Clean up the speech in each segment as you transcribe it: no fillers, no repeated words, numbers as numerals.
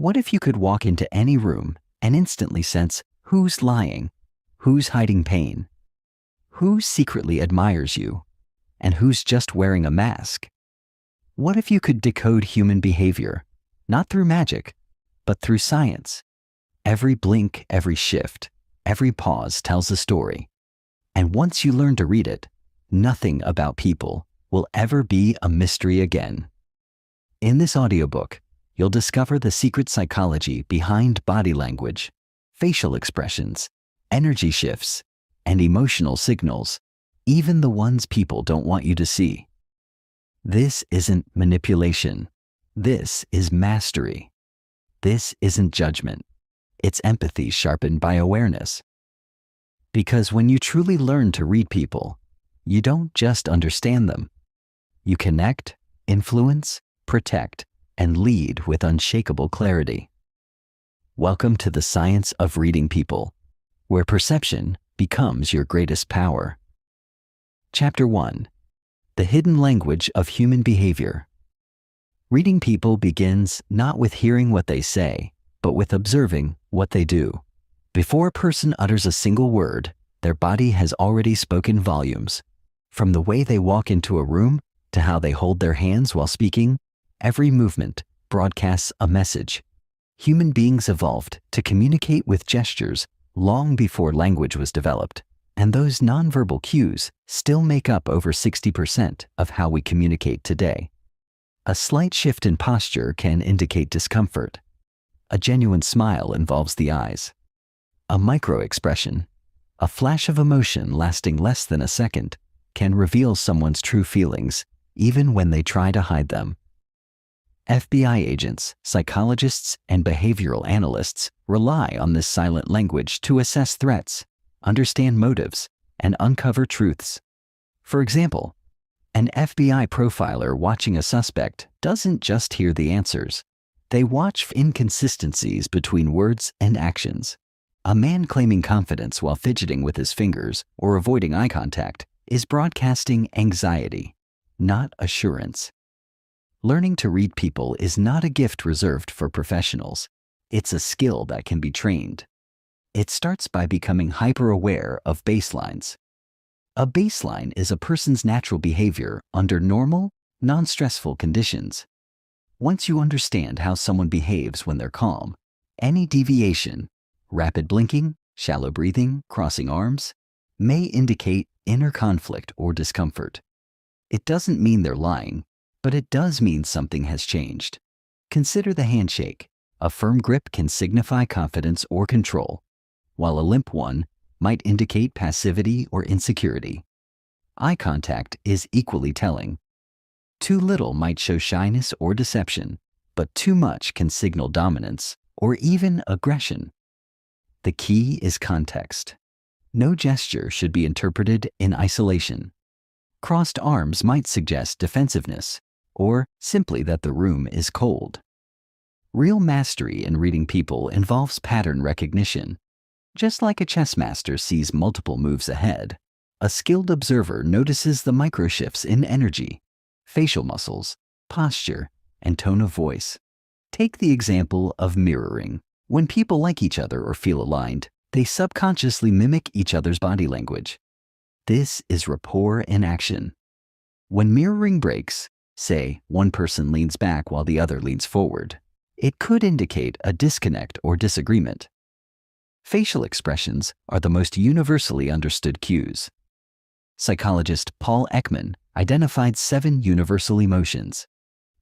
What if you could walk into any room and instantly sense who's lying, who's hiding pain, who secretly admires you, and who's just wearing a mask? What if you could decode human behavior, not through magic, but through science? Every blink, every shift, every pause tells a story. And once you learn to read it, nothing about people will ever be a mystery again. In this audiobook, you'll discover the secret psychology behind body language, facial expressions, energy shifts, and emotional signals, even the ones people don't want you to see. This isn't manipulation. This is mastery. This isn't judgment. It's empathy sharpened by awareness. Because when you truly learn to read people, you don't just understand them. You connect, influence, protect, and lead with unshakable clarity. Welcome to the science of reading people, where perception becomes your greatest power. Chapter 1. The Hidden Language of Human Behavior. Reading people begins not with hearing what they say, but with observing what they do. Before a person utters a single word, their body has already spoken volumes. From the way they walk into a room to how they hold their hands while speaking, every movement broadcasts a message. Human beings evolved to communicate with gestures long before language was developed, and those nonverbal cues still make up over 60% of how we communicate today. A slight shift in posture can indicate discomfort. A genuine smile involves the eyes. A microexpression, a flash of emotion lasting less than a second, can reveal someone's true feelings, even when they try to hide them. FBI agents, psychologists, and behavioral analysts rely on this silent language to assess threats, understand motives, and uncover truths. For example, an FBI profiler watching a suspect doesn't just hear the answers. They watch for inconsistencies between words and actions. A man claiming confidence while fidgeting with his fingers or avoiding eye contact is broadcasting anxiety, not assurance. Learning to read people is not a gift reserved for professionals. It's a skill that can be trained. It starts by becoming hyper-aware of baselines. A baseline is a person's natural behavior under normal, non-stressful conditions. Once you understand how someone behaves when they're calm, any deviation, rapid blinking, shallow breathing, crossing arms, may indicate inner conflict or discomfort. It doesn't mean they're lying, but it does mean something has changed. Consider the handshake. A firm grip can signify confidence or control, while a limp one might indicate passivity or insecurity. Eye contact is equally telling. Too little might show shyness or deception, but too much can signal dominance or even aggression. The key is context. No gesture should be interpreted in isolation. Crossed arms might suggest defensiveness, or simply that the room is cold. Real mastery in reading people involves pattern recognition. Just like a chess master sees multiple moves ahead, a skilled observer notices the microshifts in energy, facial muscles, posture, and tone of voice. Take the example of mirroring. When people like each other or feel aligned, they subconsciously mimic each other's body language. This is rapport in action. When mirroring breaks, say one person leans back while the other leans forward, it could indicate a disconnect or disagreement. Facial expressions are the most universally understood cues. Psychologist Paul Ekman identified 7 universal emotions: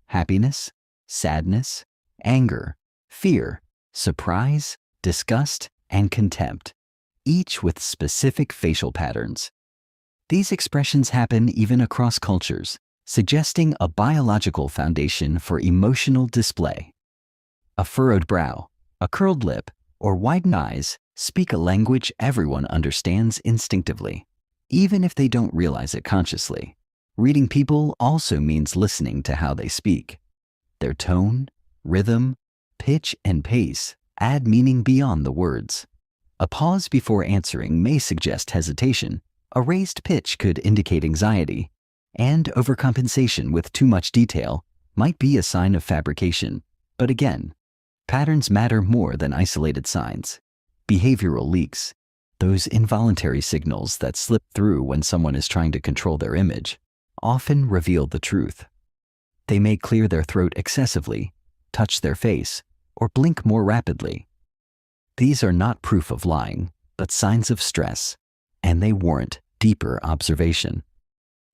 happiness, sadness, anger, fear, surprise, disgust, and contempt, each with specific facial patterns. These expressions happen even across cultures, suggesting a biological foundation for emotional display. A furrowed brow, a curled lip, or widened eyes speak a language everyone understands instinctively, even if they don't realize it consciously. Reading people also means listening to how they speak. Their tone, rhythm, pitch, and pace add meaning beyond the words. A pause before answering may suggest hesitation. A raised pitch could indicate anxiety, and overcompensation with too much detail might be a sign of fabrication. But again, Patterns matter more than isolated signs. Behavioral leaks, those involuntary signals that slip through when someone is trying to control their image, often reveal the truth. They may clear their throat excessively, touch their face, or blink more rapidly. These are not proof of lying, but signs of stress, and they warrant deeper observation.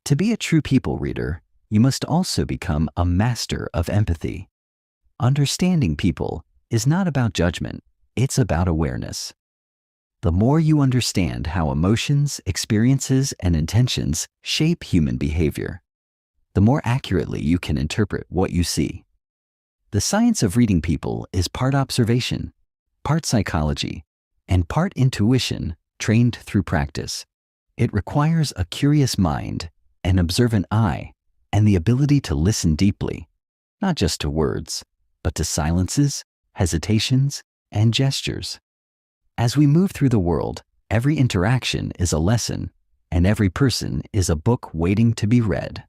To be a true people reader, you must also become a master of empathy. Understanding people is not about judgment, it's about awareness. The more you understand how emotions, experiences, and intentions shape human behavior, the more accurately you can interpret what you see. The science of reading people is part observation, part psychology, and part intuition trained through practice. It requires a curious mind, an observant eye, and the ability to listen deeply, not just to words, but to silences, hesitations, and gestures. As we move through the world, every interaction is a lesson, and every person is a book waiting to be read.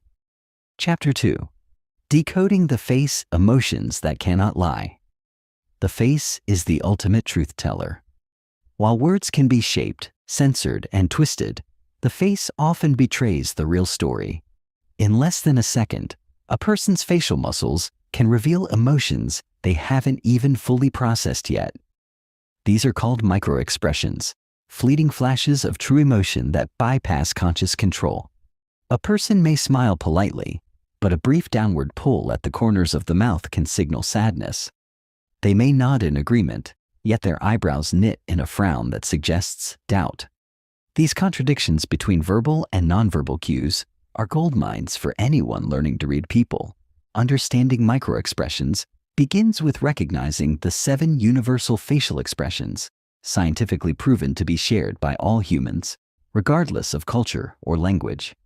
Chapter 2. Decoding the face, emotions that cannot lie. The face is the ultimate truth teller. While words can be shaped, censored, and twisted, the face often betrays the real story. In less than a second, a person's facial muscles can reveal emotions they haven't even fully processed yet. These are called microexpressions, fleeting flashes of true emotion that bypass conscious control. A person may smile politely, but a brief downward pull at the corners of the mouth can signal sadness. They may nod in agreement, yet their eyebrows knit in a frown that suggests doubt. These contradictions between verbal and nonverbal cues are goldmines for anyone learning to read people. Understanding microexpressions begins with recognizing the 7 universal facial expressions, scientifically proven to be shared by all humans, regardless of culture or language.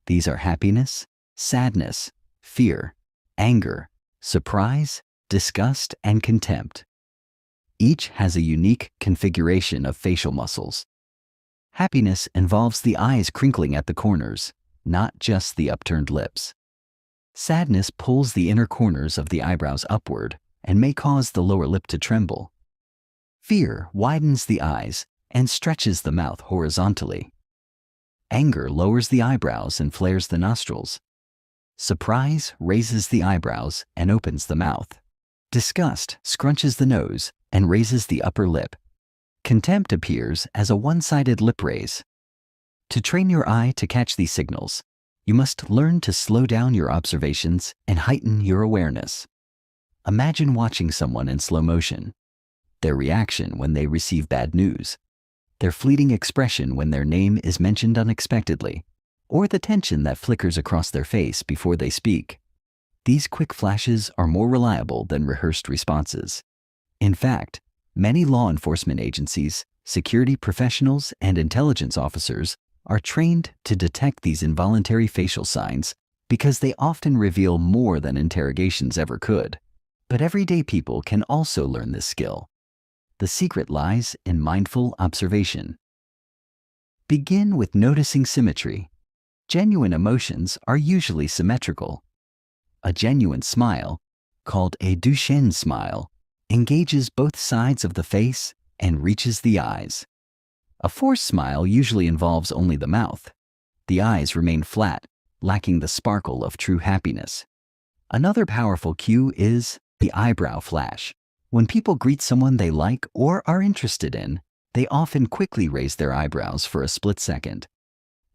These are happiness, sadness, fear, anger, surprise, disgust, and contempt. Each has a unique configuration of facial muscles. Happiness involves the eyes crinkling at the corners, not just the upturned lips. Sadness pulls the inner corners of the eyebrows upward and may cause the lower lip to tremble. Fear widens the eyes and stretches the mouth horizontally. Anger lowers the eyebrows and flares the nostrils. Surprise raises the eyebrows and opens the mouth. Disgust scrunches the nose and raises the upper lip. Contempt appears as a one-sided lip raise. To train your eye to catch these signals, you must learn to slow down your observations and heighten your awareness. Imagine watching someone in slow motion. Their reaction when they receive bad news, their fleeting expression when their name is mentioned unexpectedly, or the tension that flickers across their face before they speak. These quick flashes are more reliable than rehearsed responses. In fact, many law enforcement agencies, security professionals, and intelligence officers are trained to detect these involuntary facial signs because they often reveal more than interrogations ever could. But everyday people can also learn this skill. The secret lies in mindful observation. Begin with noticing symmetry. Genuine emotions are usually symmetrical. A genuine smile, called a Duchenne smile, engages both sides of the face and reaches the eyes. A forced smile usually involves only the mouth. The eyes remain flat, lacking the sparkle of true happiness. Another powerful cue is the eyebrow flash. When people greet someone they like or are interested in, they often quickly raise their eyebrows for a split second.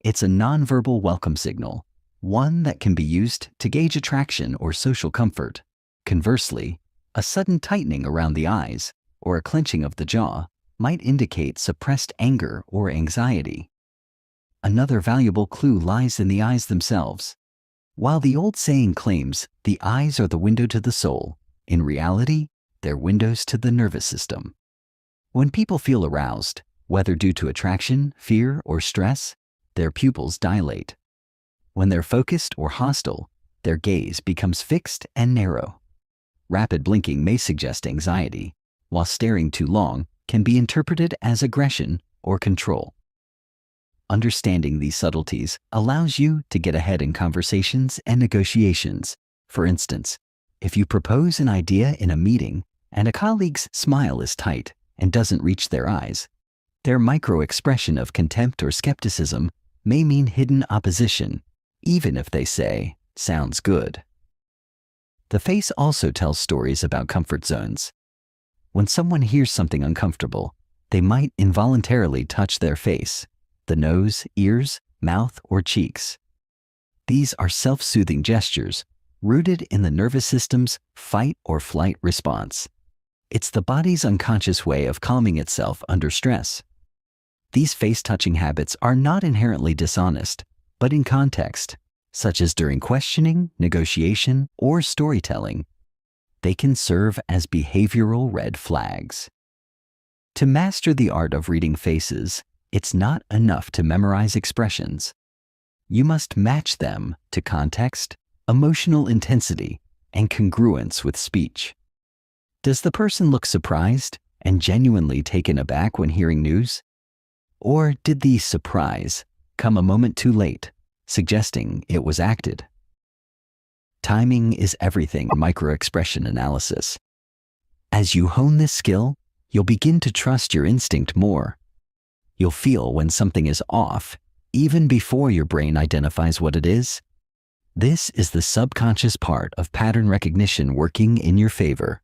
It's a nonverbal welcome signal, one that can be used to gauge attraction or social comfort. Conversely, a sudden tightening around the eyes or a clenching of the jaw might indicate suppressed anger or anxiety. Another valuable clue lies in the eyes themselves. While the old saying claims the eyes are the window to the soul, in reality, they're windows to the nervous system. When people feel aroused, whether due to attraction, fear, or stress, their pupils dilate. When they're focused or hostile, their gaze becomes fixed and narrow. Rapid blinking may suggest anxiety, while staring too long can be interpreted as aggression or control. Understanding these subtleties allows you to get ahead in conversations and negotiations. For instance, if you propose an idea in a meeting and a colleague's smile is tight and doesn't reach their eyes, their micro-expression of contempt or skepticism may mean hidden opposition, even if they say, "Sounds good." The face also tells stories about comfort zones. When someone hears something uncomfortable, they might involuntarily touch their face, the nose, ears, mouth, or cheeks. These are self-soothing gestures rooted in the nervous system's fight or flight response. It's the body's unconscious way of calming itself under stress. These face-touching habits are not inherently dishonest, but in context, such as during questioning, negotiation, or storytelling, they can serve as behavioral red flags. To master the art of reading faces, it's not enough to memorize expressions. You must match them to context, emotional intensity, and congruence with speech. Does the person look surprised and genuinely taken aback when hearing news? Or did the surprise come a moment too late, suggesting it was acted? Timing is everything in microexpression analysis. As you hone this skill, you'll begin to trust your instinct more. You'll feel when something is off, even before your brain identifies what it is. This is the subconscious part of pattern recognition working in your favor.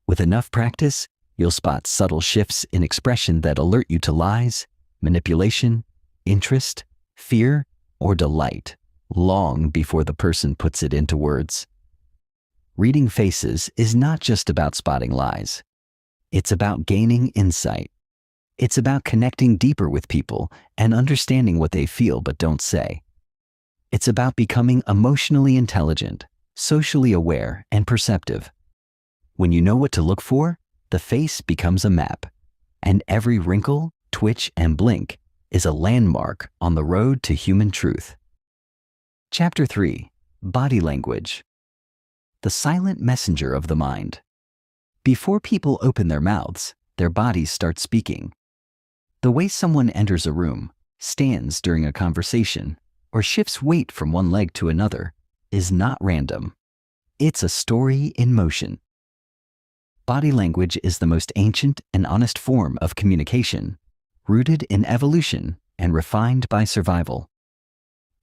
With enough practice, you'll spot subtle shifts in expression that alert you to lies, manipulation, interest, fear, or delight, long before the person puts it into words. Reading faces is not just about spotting lies. It's about gaining insight. It's about connecting deeper with people and understanding what they feel but don't say. It's about becoming emotionally intelligent, socially aware, and perceptive. When you know what to look for, the face becomes a map, and every wrinkle, twitch, and blink is a landmark on the road to human truth. Chapter 3. Body Language. The silent messenger of the mind. Before people open their mouths, their bodies start speaking. The way someone enters a room, stands during a conversation, or shifts weight from one leg to another is not random. It's a story in motion. Body language is the most ancient and honest form of communication, rooted in evolution and refined by survival.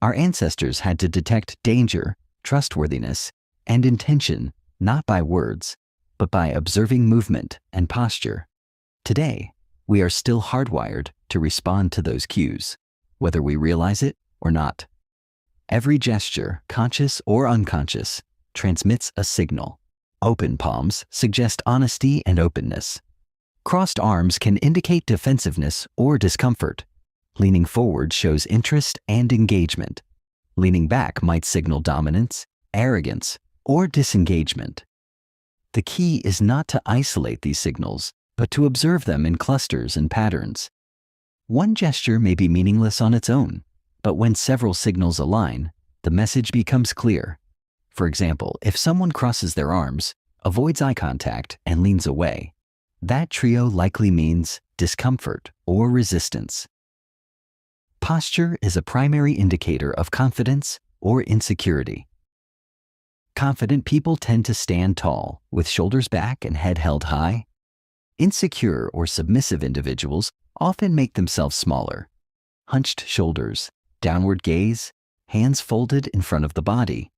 Our ancestors had to detect danger, trustworthiness, and intention not by words, but by observing movement and posture. Today, we are still hardwired to respond to those cues, whether we realize it or not. Every gesture, conscious or unconscious, transmits a signal. Open palms suggest honesty and openness. Crossed arms can indicate defensiveness or discomfort. Leaning forward shows interest and engagement. Leaning back might signal dominance, arrogance, or disengagement. The key is not to isolate these signals, but to observe them in clusters and patterns. One gesture may be meaningless on its own, but when several signals align, the message becomes clear. For example, if someone crosses their arms, avoids eye contact, and leans away, that trio likely means discomfort or resistance. Posture is a primary indicator of confidence or insecurity. Confident people tend to stand tall, with shoulders back and head held high. Insecure or submissive individuals often make themselves smaller. Hunched shoulders, downward gaze, hands folded in front of the body.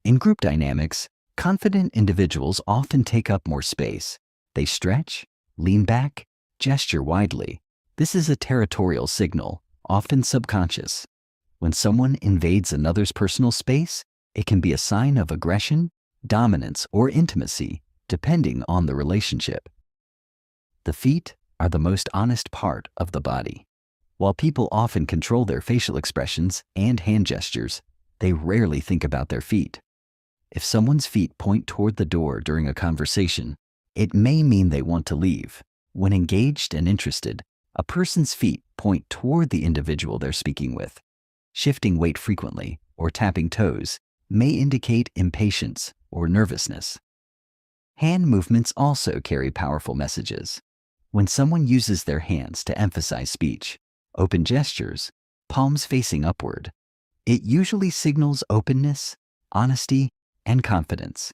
In group dynamics, confident individuals often take up more space. They stretch, lean back, gesture widely. This is a territorial signal, often subconscious. When someone invades another's personal space, it can be a sign of aggression, dominance, or intimacy, depending on the relationship. The feet are the most honest part of the body. While people often control their facial expressions and hand gestures, they rarely think about their feet. If someone's feet point toward the door during a conversation, it may mean they want to leave. When engaged and interested, a person's feet point toward the individual they're speaking with. Shifting weight frequently or tapping toes may indicate impatience or nervousness. Hand movements also carry powerful messages. When someone uses their hands to emphasize speech, open gestures, palms facing upward, it usually signals openness, honesty, and confidence.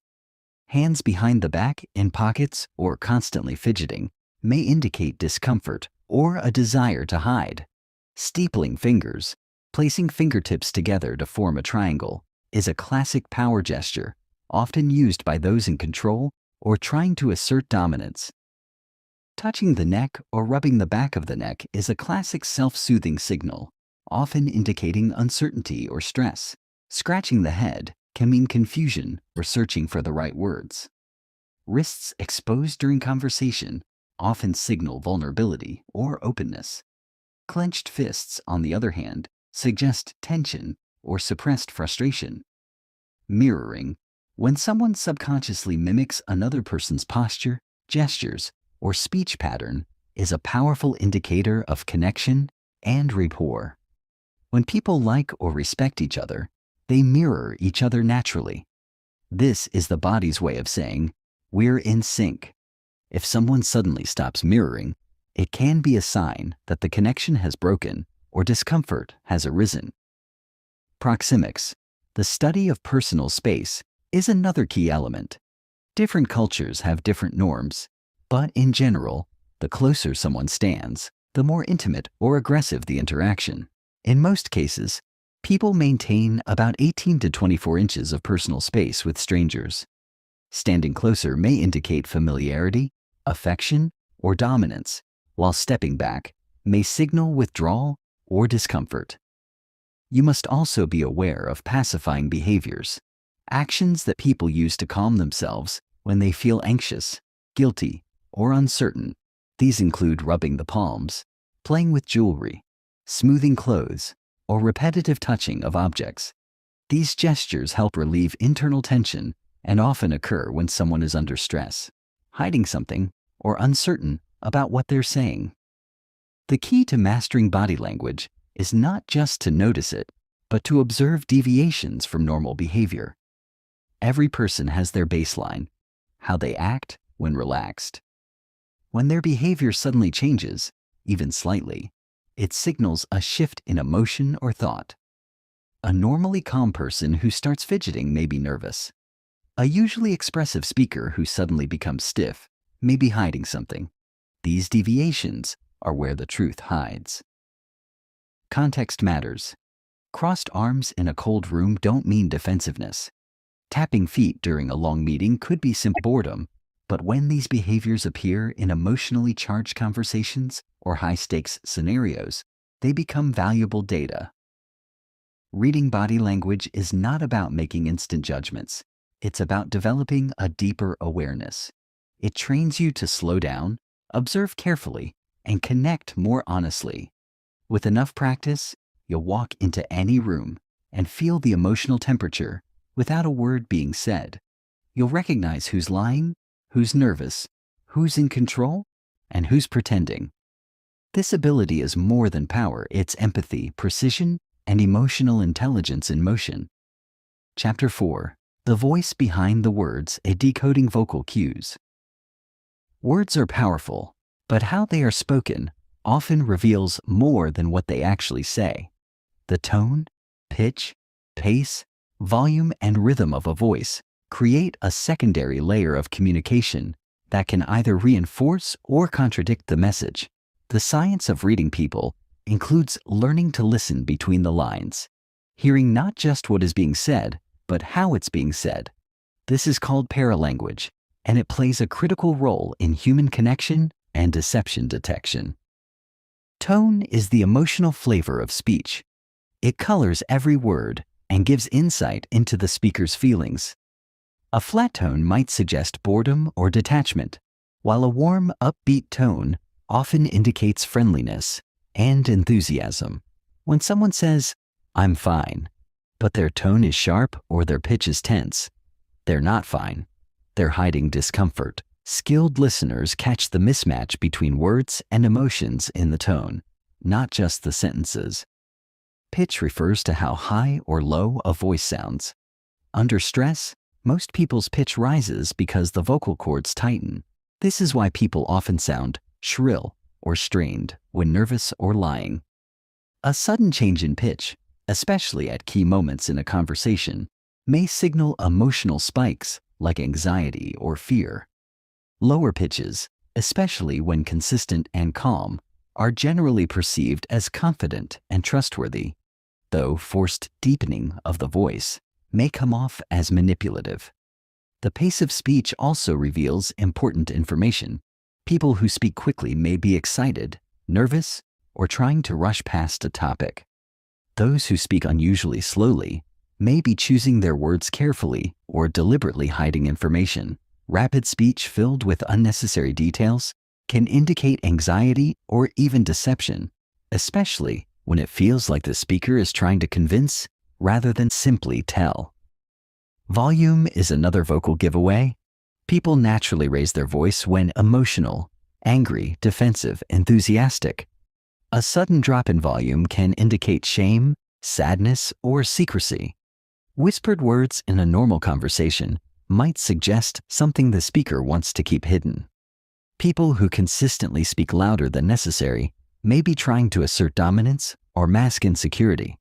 Hands behind the back, in pockets, or constantly fidgeting may indicate discomfort or a desire to hide. Steepling fingers, placing fingertips together to form a triangle, is a classic power gesture, often used by those in control or trying to assert dominance. Touching the neck or rubbing the back of the neck is a classic self-soothing signal, often indicating uncertainty or stress. Scratching the head can mean confusion or searching for the right words. Wrists exposed during conversation often signal vulnerability or openness. Clenched fists, on the other hand, suggest tension or suppressed frustration. Mirroring, when someone subconsciously mimics another person's posture, gestures, or speech pattern, is a powerful indicator of connection and rapport. When people like or respect each other, they mirror each other naturally. This is the body's way of saying, "We're in sync." If someone suddenly stops mirroring, it can be a sign that the connection has broken or discomfort has arisen. Proxemics, the study of personal space, is another key element. Different cultures have different norms, but in general, the closer someone stands, the more intimate or aggressive the interaction. In most cases, people maintain about 18 to 24 inches of personal space with strangers. Standing closer may indicate familiarity, affection, or dominance, while stepping back may signal withdrawal or discomfort. You must also be aware of pacifying behaviors, actions that people use to calm themselves when they feel anxious, guilty, or uncertain. These include rubbing the palms, playing with jewelry, smoothing clothes, or repetitive touching of objects. These gestures help relieve internal tension and often occur when someone is under stress, hiding something, or uncertain about what they're saying. The key to mastering body language is not just to notice it, but to observe deviations from normal behavior. Every person has their baseline, how they act when relaxed. When their behavior suddenly changes, even slightly, it signals a shift in emotion or thought. A normally calm person who starts fidgeting may be nervous. A usually expressive speaker who suddenly becomes stiff may be hiding something. These deviations are where the truth hides. Context matters. Crossed arms in a cold room don't mean defensiveness. Tapping feet during a long meeting could be simple boredom, but when these behaviors appear in emotionally charged conversations or high-stakes scenarios, they become valuable data. Reading body language is not about making instant judgments. It's about developing a deeper awareness. It trains you to slow down, observe carefully, and connect more honestly. With enough practice, you'll walk into any room and feel the emotional temperature without a word being said. You'll recognize who's lying, who's nervous, who's in control, and who's pretending. This ability is more than power. It's empathy, precision, and emotional intelligence in motion. Chapter 4. The voice behind the words, a decoding vocal cues. Words are powerful, but how they are spoken often reveals more than what they actually say. The tone, pitch, pace, volume, and rhythm of a voice create a secondary layer of communication that can either reinforce or contradict the message. The science of reading people includes learning to listen between the lines, hearing not just what is being said, but how it's being said. This is called paralanguage, and it plays a critical role in human connection and deception detection. Tone is the emotional flavor of speech. It colors every word and gives insight into the speaker's feelings. A flat tone might suggest boredom or detachment, while a warm, upbeat tone often indicates friendliness and enthusiasm. When someone says, "I'm fine," but their tone is sharp or their pitch is tense, they're not fine. They're hiding discomfort. Skilled listeners catch the mismatch between words and emotions in the tone, not just the sentences. Pitch refers to how high or low a voice sounds. Under stress, most people's pitch rises because the vocal cords tighten. This is why people often sound shrill or strained when nervous or lying. A sudden change in pitch, especially at key moments in a conversation, may signal emotional spikes like anxiety or fear. Lower pitches, especially when consistent and calm, are generally perceived as confident and trustworthy, though forced deepening of the voice may come off as manipulative. The pace of speech also reveals important information. People who speak quickly may be excited, nervous, or trying to rush past a topic. Those who speak unusually slowly may be choosing their words carefully or deliberately hiding information. Rapid speech filled with unnecessary details can indicate anxiety or even deception, especially when it feels like the speaker is trying to convince rather than simply tell. Volume is another vocal giveaway. People naturally raise their voice when emotional, angry, defensive, enthusiastic. A sudden drop in volume can indicate shame, sadness, or secrecy. Whispered words in a normal conversation might suggest something the speaker wants to keep hidden. People who consistently speak louder than necessary may be trying to assert dominance or mask insecurity.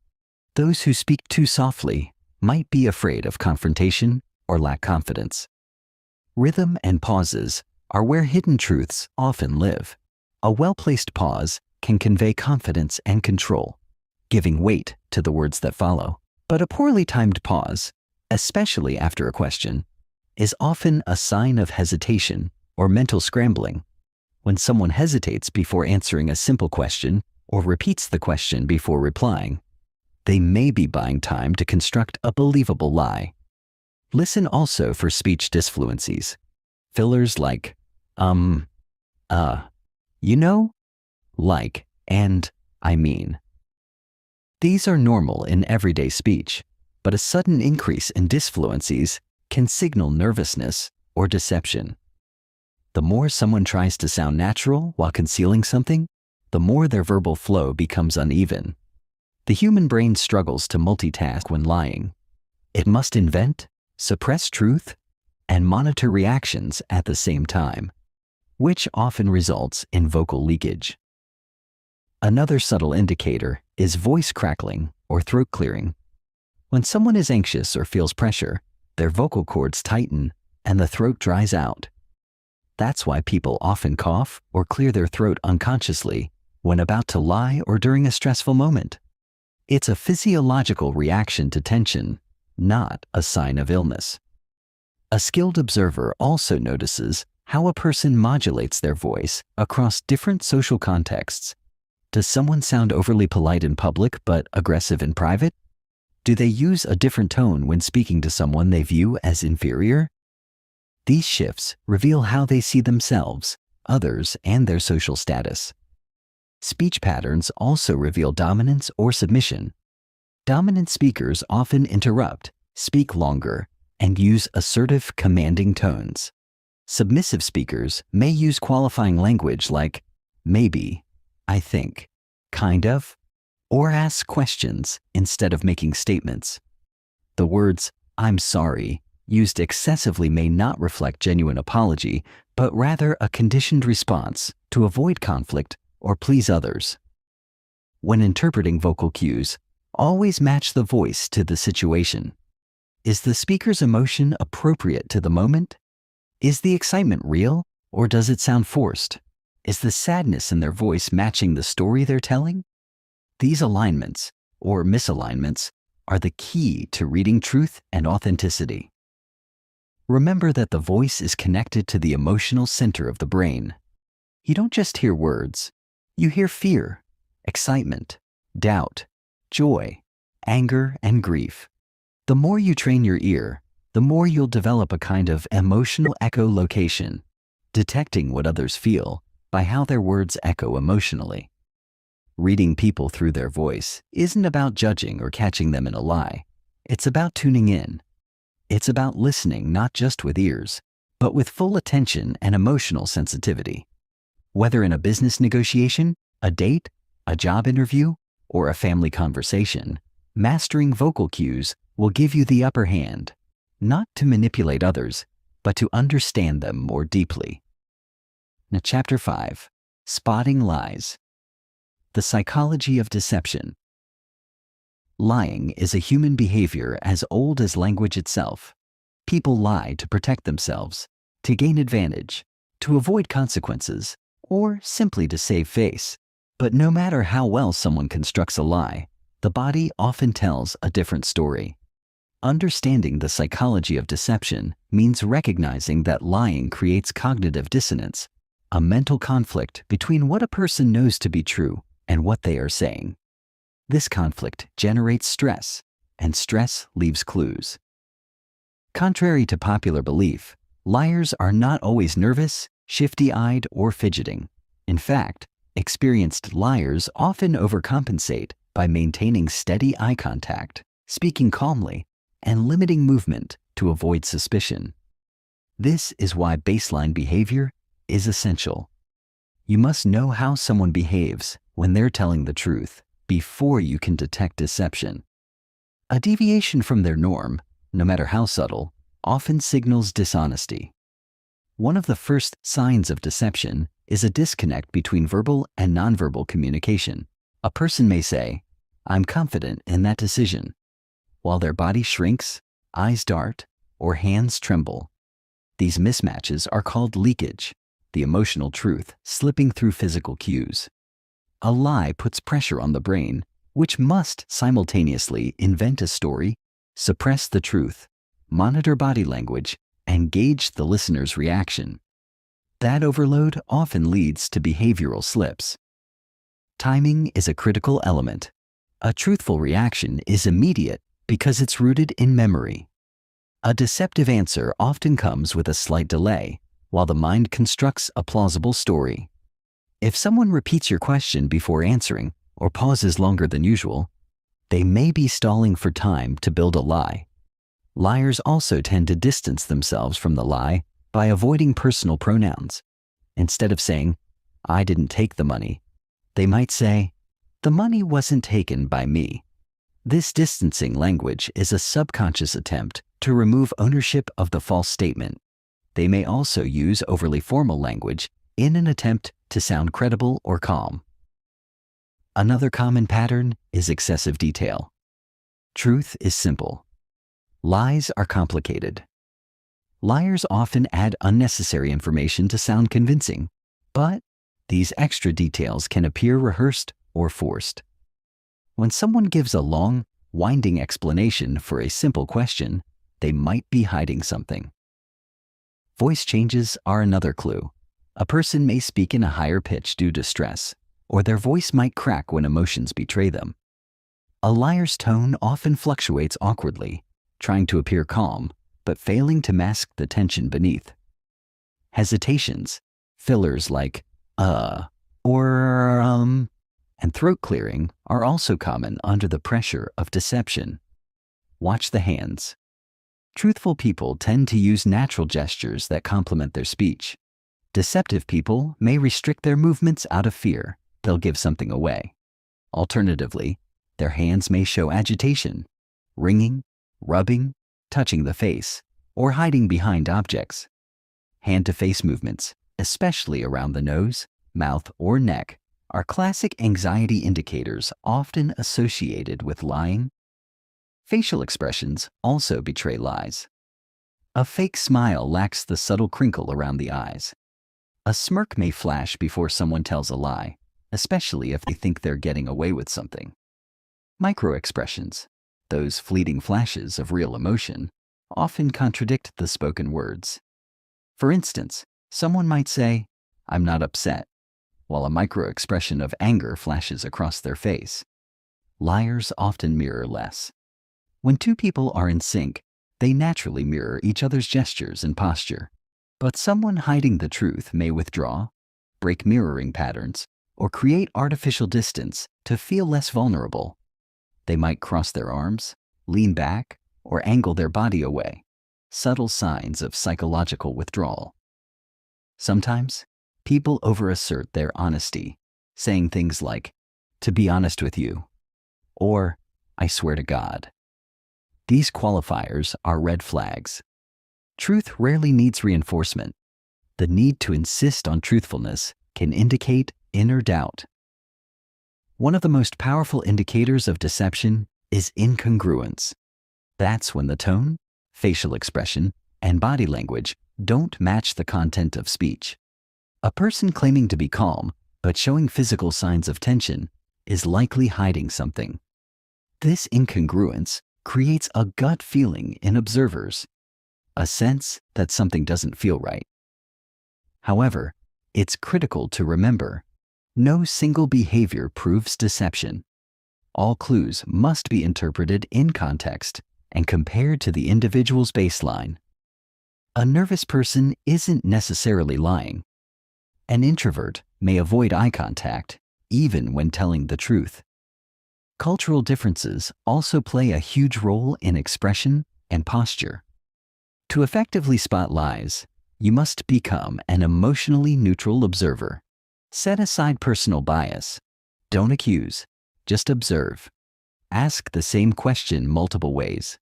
Those who speak too softly might be afraid of confrontation or lack confidence. Rhythm and pauses are where hidden truths often live. A well-placed pause can convey confidence and control, giving weight to the words that follow. But a poorly timed pause, especially after a question, is often a sign of hesitation or mental scrambling. When someone hesitates before answering a simple question or repeats the question before replying, they may be buying time to construct a believable lie. Listen also for speech disfluencies. Fillers like, you know, like, and I mean. These are normal in everyday speech, but a sudden increase in disfluencies can signal nervousness or deception. The more someone tries to sound natural while concealing something, the more their verbal flow becomes uneven. The human brain struggles to multitask when lying. It must invent, suppress truth, and monitor reactions at the same time, which often results in vocal leakage. Another subtle indicator is voice crackling or throat clearing. When someone is anxious or feels pressure, their vocal cords tighten and the throat dries out. That's why people often cough or clear their throat unconsciously when about to lie or during a stressful moment. It's a physiological reaction to tension, not a sign of illness. A skilled observer also notices how a person modulates their voice across different social contexts. Does someone sound overly polite in public but aggressive in private? Do they use a different tone when speaking to someone they view as inferior? These shifts reveal how they see themselves, others, and their social status. Speech patterns also reveal dominance or submission. Dominant speakers often interrupt, speak longer, and use assertive, commanding tones. Submissive speakers may use qualifying language like maybe, I think, kind of, or ask questions instead of making statements. The words, I'm sorry, used excessively may not reflect genuine apology, but rather a conditioned response to avoid conflict or please others. When interpreting vocal cues, always match the voice to the situation. Is the speaker's emotion appropriate to the moment? Is the excitement real, or does it sound forced? Is the sadness in their voice matching the story they're telling? These alignments, or misalignments, are the key to reading truth and authenticity. Remember that the voice is connected to the emotional center of the brain. You don't just hear words. You hear fear, excitement, doubt, joy, anger, and grief. The more you train your ear, the more you'll develop a kind of emotional echolocation, detecting what others feel by how their words echo emotionally. Reading people through their voice isn't about judging or catching them in a lie. It's about tuning in. It's about listening not just with ears, but with full attention and emotional sensitivity. Whether in a business negotiation, a date, a job interview, or a family conversation, mastering vocal cues will give you the upper hand, not to manipulate others, but to understand them more deeply. Now, Chapter 5, Spotting Lies. The Psychology of Deception. Lying is a human behavior as old as language itself. People lie to protect themselves, to gain advantage, to avoid consequences, or simply to save face. But no matter how well someone constructs a lie, the body often tells a different story. Understanding the psychology of deception means recognizing that lying creates cognitive dissonance, a mental conflict between what a person knows to be true and what they are saying. This conflict generates stress, and stress leaves clues. Contrary to popular belief, liars are not always nervous, shifty-eyed, or fidgeting. In fact, experienced liars often overcompensate by maintaining steady eye contact, speaking calmly, and limiting movement to avoid suspicion. This is why baseline behavior is essential. You must know how someone behaves when they're telling the truth before you can detect deception. A deviation from their norm, no matter how subtle, often signals dishonesty. One of the first signs of deception is a disconnect between verbal and nonverbal communication. A person may say, "I'm confident in that decision," while their body shrinks, eyes dart, or hands tremble. These mismatches are called leakage, the emotional truth slipping through physical cues. A lie puts pressure on the brain, which must simultaneously invent a story, suppress the truth, monitor body language, and gauge the listener's reaction. That overload often leads to behavioral slips. Timing is a critical element. A truthful reaction is immediate because it's rooted in memory. A deceptive answer often comes with a slight delay, while the mind constructs a plausible story. If someone repeats your question before answering or pauses longer than usual, they may be stalling for time to build a lie. Liars also tend to distance themselves from the lie by avoiding personal pronouns. Instead of saying, "I didn't take the money," they might say, "The money wasn't taken by me." This distancing language is a subconscious attempt to remove ownership of the false statement. They may also use overly formal language in an attempt to sound credible or calm. Another common pattern is excessive detail. Truth is simple. Lies are complicated. Liars often add unnecessary information to sound convincing, but these extra details can appear rehearsed or forced. When someone gives a long, winding explanation for a simple question, they might be hiding something. Voice changes are another clue. A person may speak in a higher pitch due to stress, or their voice might crack when emotions betray them. A liar's tone often fluctuates awkwardly, trying to appear calm, but failing to mask the tension beneath. Hesitations, fillers like or and throat clearing are also common under the pressure of deception. Watch the hands. Truthful people tend to use natural gestures that complement their speech. Deceptive people may restrict their movements out of fear they'll give something away. Alternatively, their hands may show agitation, wringing, rubbing, touching the face, or hiding behind objects. Hand-to-face movements, especially around the nose, mouth, or neck, are classic anxiety indicators often associated with lying. Facial expressions also betray lies. A fake smile lacks the subtle crinkle around the eyes. A smirk may flash before someone tells a lie, especially if they think they're getting away with something. Microexpressions, those fleeting flashes of real emotion, often contradict the spoken words. For instance, someone might say, "I'm not upset," while a microexpression of anger flashes across their face. Liars often mirror less. When two people are in sync, they naturally mirror each other's gestures and posture. But someone hiding the truth may withdraw, break mirroring patterns, or create artificial distance to feel less vulnerable. They might cross their arms, lean back, or angle their body away, subtle signs of psychological withdrawal. Sometimes, people overassert their honesty, saying things like, "To be honest with you," or "I swear to God." These qualifiers are red flags. Truth rarely needs reinforcement. The need to insist on truthfulness can indicate inner doubt. One of the most powerful indicators of deception is incongruence. That's when the tone, facial expression, and body language don't match the content of speech. A person claiming to be calm but showing physical signs of tension is likely hiding something. This incongruence creates a gut feeling in observers, a sense that something doesn't feel right. However, it's critical to remember, no single behavior proves deception. All clues must be interpreted in context and compared to the individual's baseline. A nervous person isn't necessarily lying. An introvert may avoid eye contact, even when telling the truth. Cultural differences also play a huge role in expression and posture. To effectively spot lies, you must become an emotionally neutral observer. Set aside personal bias. Don't accuse, just observe. Ask the same question multiple ways.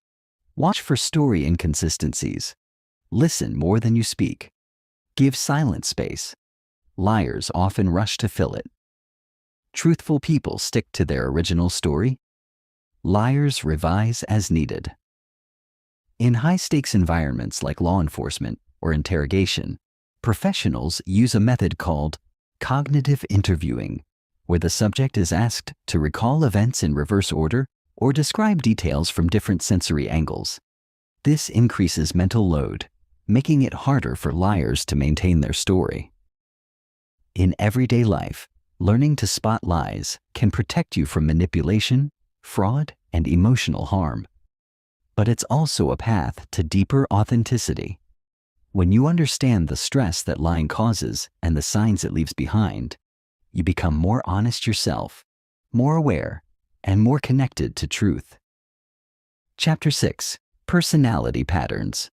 Watch for story inconsistencies. Listen more than you speak. Give silent space. Liars often rush to fill it. Truthful people stick to their original story. Liars revise as needed. In high-stakes environments like law enforcement or interrogation, professionals use a method called cognitive interviewing, where the subject is asked to recall events in reverse order or describe details from different sensory angles. This increases mental load, making it harder for liars to maintain their story. In everyday life, learning to spot lies can protect you from manipulation, fraud, and emotional harm. But it's also a path to deeper authenticity. When you understand the stress that lying causes and the signs it leaves behind, you become more honest yourself, more aware, and more connected to truth. Chapter 6: Personality Patterns.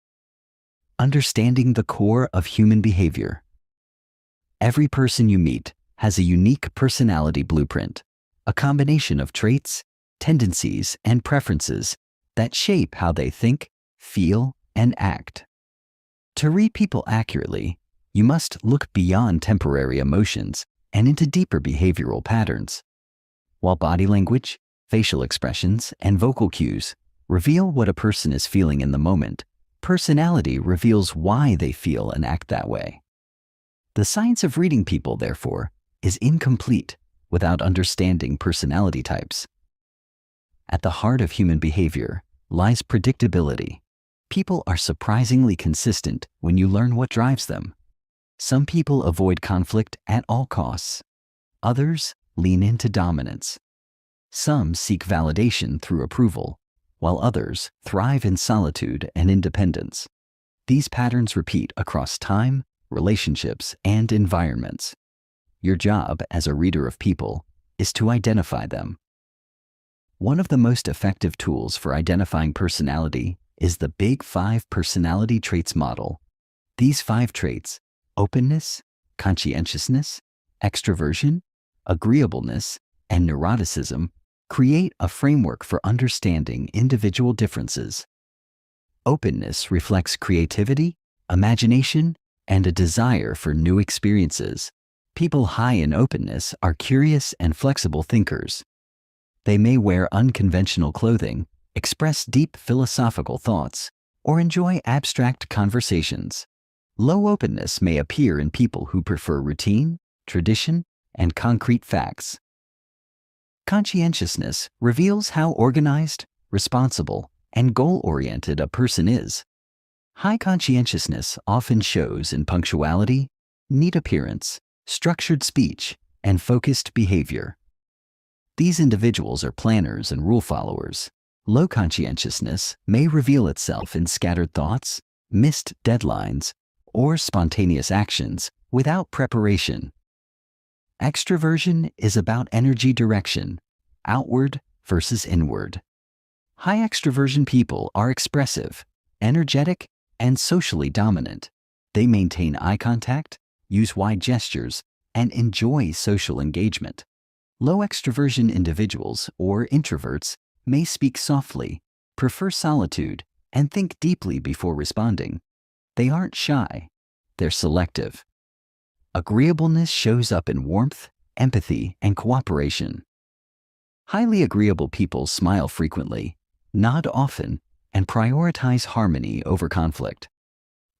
Understanding the core of human behavior. Every person you meet has a unique personality blueprint, a combination of traits, tendencies, and preferences that shape how they think, feel, and act. To read people accurately, you must look beyond temporary emotions and into deeper behavioral patterns. While body language, facial expressions, and vocal cues reveal what a person is feeling in the moment, personality reveals why they feel and act that way. The science of reading people, therefore, is incomplete without understanding personality types. At the heart of human behavior lies predictability. People are surprisingly consistent when you learn what drives them. Some people avoid conflict at all costs. Others lean into dominance. Some seek validation through approval, while others thrive in solitude and independence. These patterns repeat across time, relationships, and environments. Your job as a reader of people is to identify them. One of the most effective tools for identifying personality is the Big 5 Personality Traits model. These 5 traits, openness, conscientiousness, extroversion, agreeableness, and neuroticism, create a framework for understanding individual differences. Openness reflects creativity, imagination, and a desire for new experiences. People high in openness are curious and flexible thinkers. They may wear unconventional clothing, express deep philosophical thoughts, or enjoy abstract conversations. Low openness may appear in people who prefer routine, tradition, and concrete facts. Conscientiousness reveals how organized, responsible, and goal-oriented a person is. High conscientiousness often shows in punctuality, neat appearance, structured speech, and focused behavior. These individuals are planners and rule followers. Low conscientiousness may reveal itself in scattered thoughts, missed deadlines, or spontaneous actions without preparation. Extroversion is about energy direction, outward versus inward. High extroversion people are expressive, energetic, and socially dominant. They maintain eye contact, use wide gestures, and enjoy social engagement. Low extroversion individuals, or introverts, may speak softly, prefer solitude, and think deeply before responding. They aren't shy, they're selective. Agreeableness shows up in warmth, empathy, and cooperation. Highly agreeable people smile frequently, nod often, and prioritize harmony over conflict.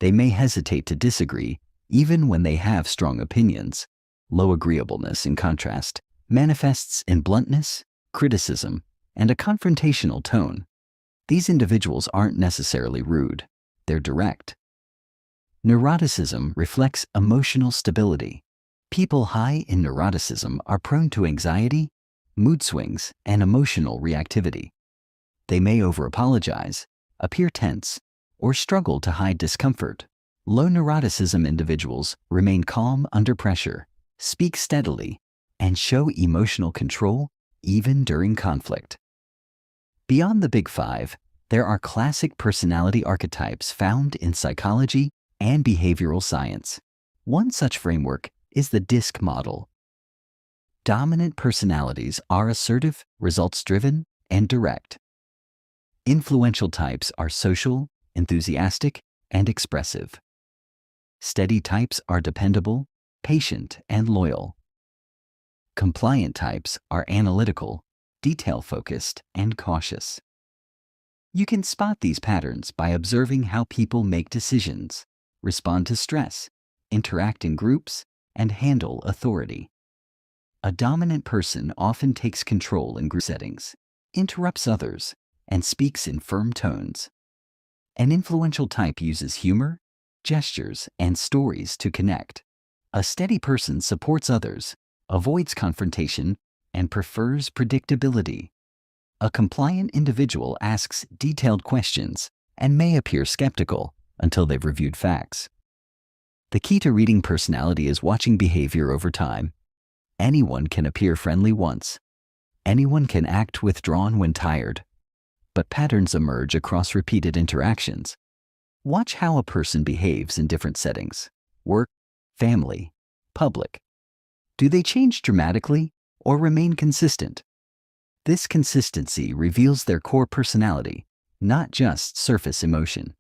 They may hesitate to disagree even when they have strong opinions. Low agreeableness, in contrast, manifests in bluntness, criticism, and a confrontational tone. These individuals aren't necessarily rude, they're direct. Neuroticism reflects emotional stability. People high in neuroticism are prone to anxiety, mood swings, and emotional reactivity. They may over-apologize, appear tense, or struggle to hide discomfort. Low neuroticism individuals remain calm under pressure, speak steadily, and show emotional control even during conflict. Beyond the Big Five, there are classic personality archetypes found in psychology and behavioral science. One such framework is the DISC model. Dominant personalities are assertive, results-driven, and direct. Influential types are social, enthusiastic, and expressive. Steady types are dependable, patient, and loyal. Compliant types are analytical, detail-focused, and cautious. You can spot these patterns by observing how people make decisions, respond to stress, interact in groups, and handle authority. A dominant person often takes control in group settings, interrupts others, and speaks in firm tones. An influential type uses humor, gestures, and stories to connect. A steady person supports others, avoids confrontation, and prefers predictability. A compliant individual asks detailed questions and may appear skeptical until they've reviewed facts. The key to reading personality is watching behavior over time. Anyone can appear friendly once. Anyone can act withdrawn when tired. But patterns emerge across repeated interactions. Watch how a person behaves in different settings: work, family, public. Do they change dramatically or remain consistent? This consistency reveals their core personality, not just surface emotion.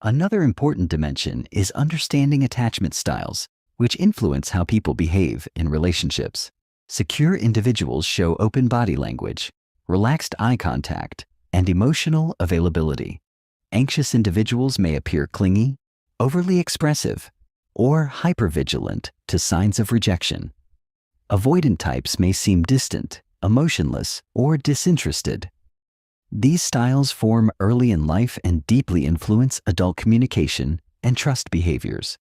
Another important dimension is understanding attachment styles, which influence how people behave in relationships. Secure individuals show open body language, relaxed eye contact, and emotional availability. Anxious individuals may appear clingy, overly expressive, or hypervigilant to signs of rejection. Avoidant types may seem distant, emotionless, or disinterested. These styles form early in life and deeply influence adult communication and trust behaviors.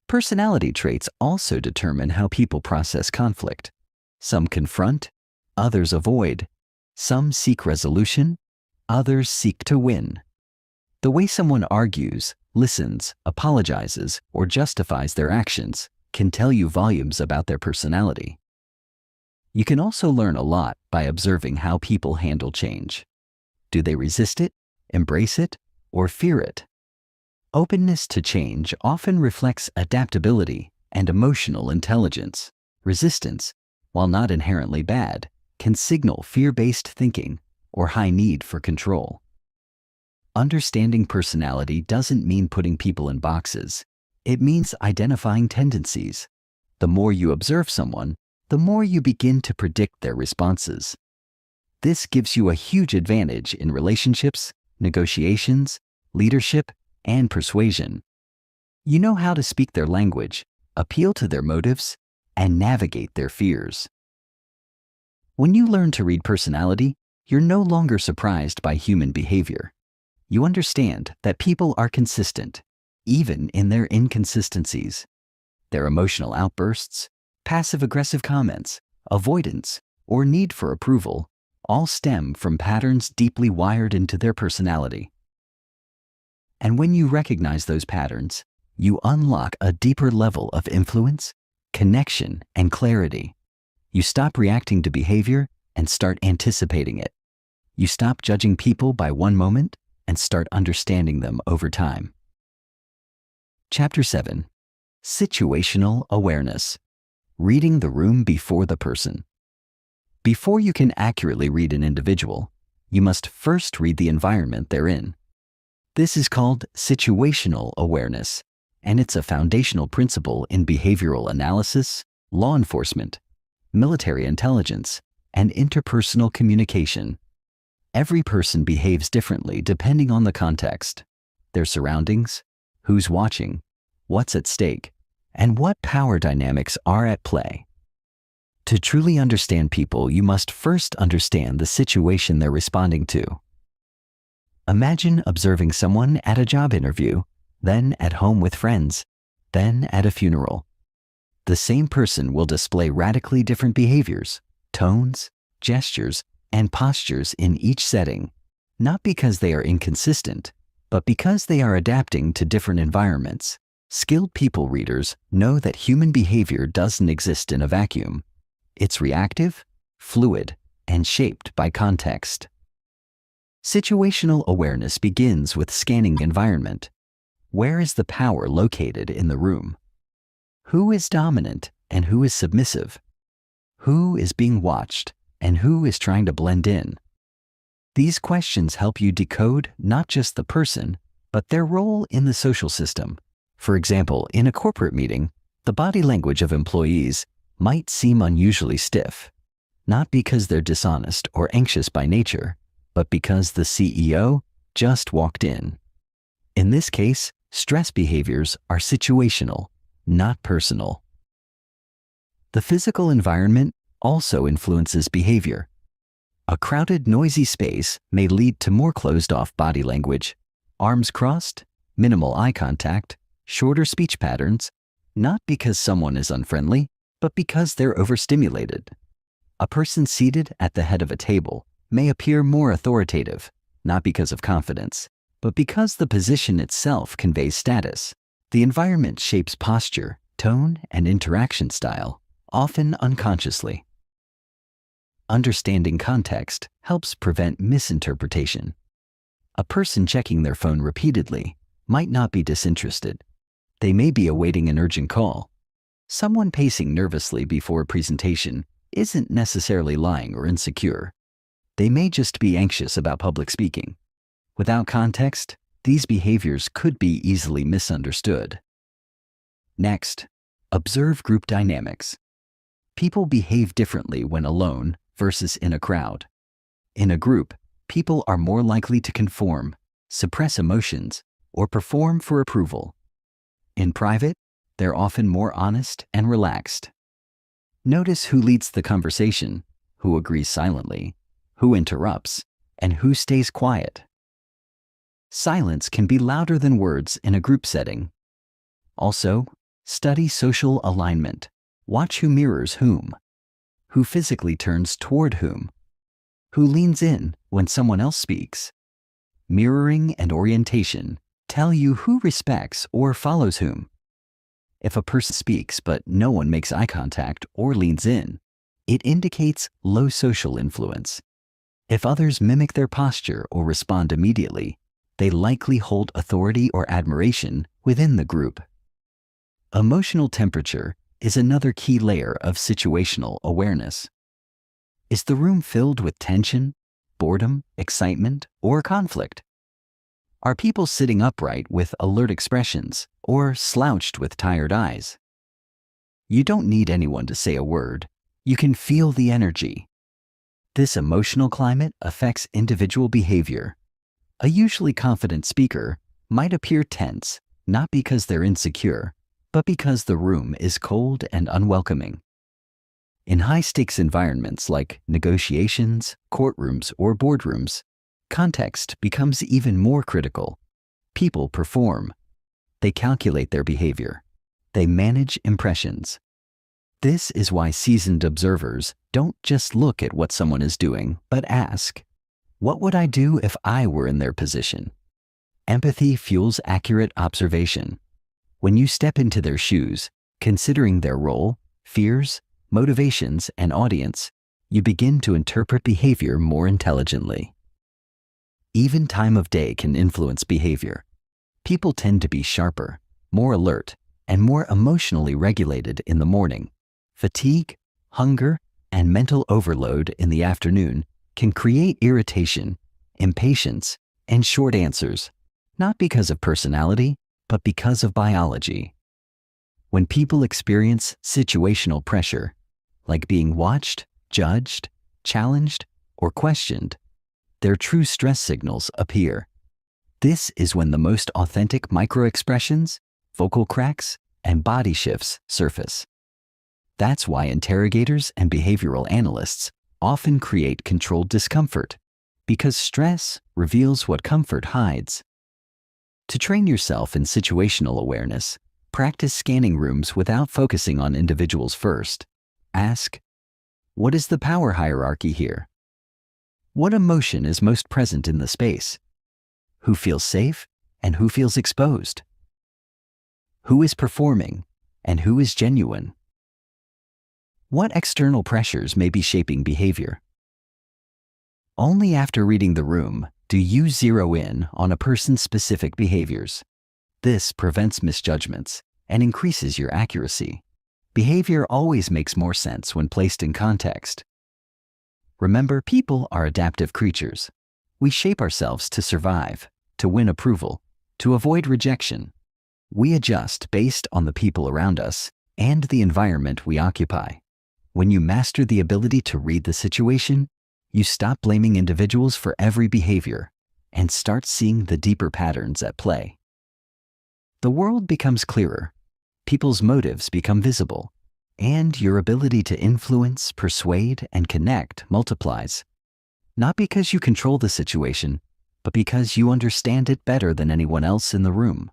Personality traits also determine how people process conflict. Some confront, others avoid. Some seek resolution, others seek to win. The way someone argues, listens, apologizes, or justifies their actions can tell you volumes about their personality. You can also learn a lot by observing how people handle change. Do they resist it, embrace it, or fear it? Openness to change often reflects adaptability and emotional intelligence. Resistance, while not inherently bad, can signal fear-based thinking or high need for control. Understanding personality doesn't mean putting people in boxes. It means identifying tendencies. The more you observe someone, the more you begin to predict their responses. This gives you a huge advantage in relationships, negotiations, leadership, and persuasion. You know how to speak their language, appeal to their motives, and navigate their fears. When you learn to read personality, you're no longer surprised by human behavior. You understand that people are consistent, even in their inconsistencies. Their emotional outbursts, passive-aggressive comments, avoidance, or need for approval all stem from patterns deeply wired into their personality. And when you recognize those patterns, you unlock a deeper level of influence, connection, and clarity. You stop reacting to behavior and start anticipating it. You stop judging people by one moment and start understanding them over time. Chapter 7. Situational Awareness. Reading the room before the person. Before you can accurately read an individual, you must first read the environment they're in. This is called situational awareness, and it's a foundational principle in behavioral analysis, law enforcement, military intelligence, and interpersonal communication. Every person behaves differently depending on the context, their surroundings, who's watching, what's at stake, and what power dynamics are at play. To truly understand people, you must first understand the situation they're responding to. Imagine observing someone at a job interview, then at home with friends, then at a funeral. The same person will display radically different behaviors, tones, gestures, and postures in each setting, not because they are inconsistent, but because they are adapting to different environments. Skilled people readers know that human behavior doesn't exist in a vacuum. It's reactive, fluid, and shaped by context. Situational awareness begins with scanning environment. Where is the power located in the room? Who is dominant and who is submissive? Who is being watched and who is trying to blend in? These questions help you decode not just the person, but their role in the social system. For example, in a corporate meeting, the body language of employees might seem unusually stiff, not because they're dishonest or anxious by nature, but because the CEO just walked in. In this case, stress behaviors are situational, not personal. The physical environment also influences behavior. A crowded, noisy space may lead to more closed-off body language, arms crossed, minimal eye contact, shorter speech patterns, not because someone is unfriendly, but because they're overstimulated. A person seated at the head of a table may appear more authoritative, not because of confidence, but because the position itself conveys status. The environment shapes posture, tone, and interaction style, often unconsciously. Understanding context helps prevent misinterpretation. A person checking their phone repeatedly might not be disinterested. They may be awaiting an urgent call. Someone pacing nervously before a presentation isn't necessarily lying or insecure. They may just be anxious about public speaking. Without context, these behaviors could be easily misunderstood. Next, observe group dynamics. People behave differently when alone versus in a crowd. In a group, people are more likely to conform, suppress emotions, or perform for approval. In private, they're often more honest and relaxed. Notice who leads the conversation, who agrees silently, who interrupts, and who stays quiet. Silence can be louder than words in a group setting. Also, study social alignment. Watch who mirrors whom, who physically turns toward whom, who leans in when someone else speaks. Mirroring and orientation tell you who respects or follows whom. If a person speaks but no one makes eye contact or leans in, it indicates low social influence. If others mimic their posture or respond immediately, they likely hold authority or admiration within the group. Emotional temperature is another key layer of situational awareness. Is the room filled with tension, boredom, excitement, or conflict? Are people sitting upright with alert expressions or slouched with tired eyes? You don't need anyone to say a word. You can feel the energy. This emotional climate affects individual behavior. A usually confident speaker might appear tense, not because they're insecure, but because the room is cold and unwelcoming. In high-stakes environments like negotiations, courtrooms, or boardrooms, context becomes even more critical. People perform. They calculate their behavior. They manage impressions. This is why seasoned observers don't just look at what someone is doing, but ask, what would I do if I were in their position? Empathy fuels accurate observation. When you step into their shoes, considering their role, fears, motivations, and audience, you begin to interpret behavior more intelligently. Even time of day can influence behavior. People tend to be sharper, more alert, and more emotionally regulated in the morning. Fatigue, hunger, and mental overload in the afternoon can create irritation, impatience, and short answers, not because of personality, but because of biology. When people experience situational pressure, like being watched, judged, challenged, or questioned, their true stress signals appear. This is when the most authentic microexpressions, vocal cracks, and body shifts surface. That's why interrogators and behavioral analysts often create controlled discomfort, because stress reveals what comfort hides. To train yourself in situational awareness, practice scanning rooms without focusing on individuals first. Ask, what is the power hierarchy here? What emotion is most present in the space? Who feels safe and who feels exposed? Who is performing and who is genuine? What external pressures may be shaping behavior? Only after reading the room do you zero in on a person's specific behaviors. This prevents misjudgments and increases your accuracy. Behavior always makes more sense when placed in context. Remember, people are adaptive creatures. We shape ourselves to survive, to win approval, to avoid rejection. We adjust based on the people around us and the environment we occupy. When you master the ability to read the situation, you stop blaming individuals for every behavior and start seeing the deeper patterns at play. The world becomes clearer, people's motives become visible, and your ability to influence, persuade, and connect multiplies. Not because you control the situation, but because you understand it better than anyone else in the room.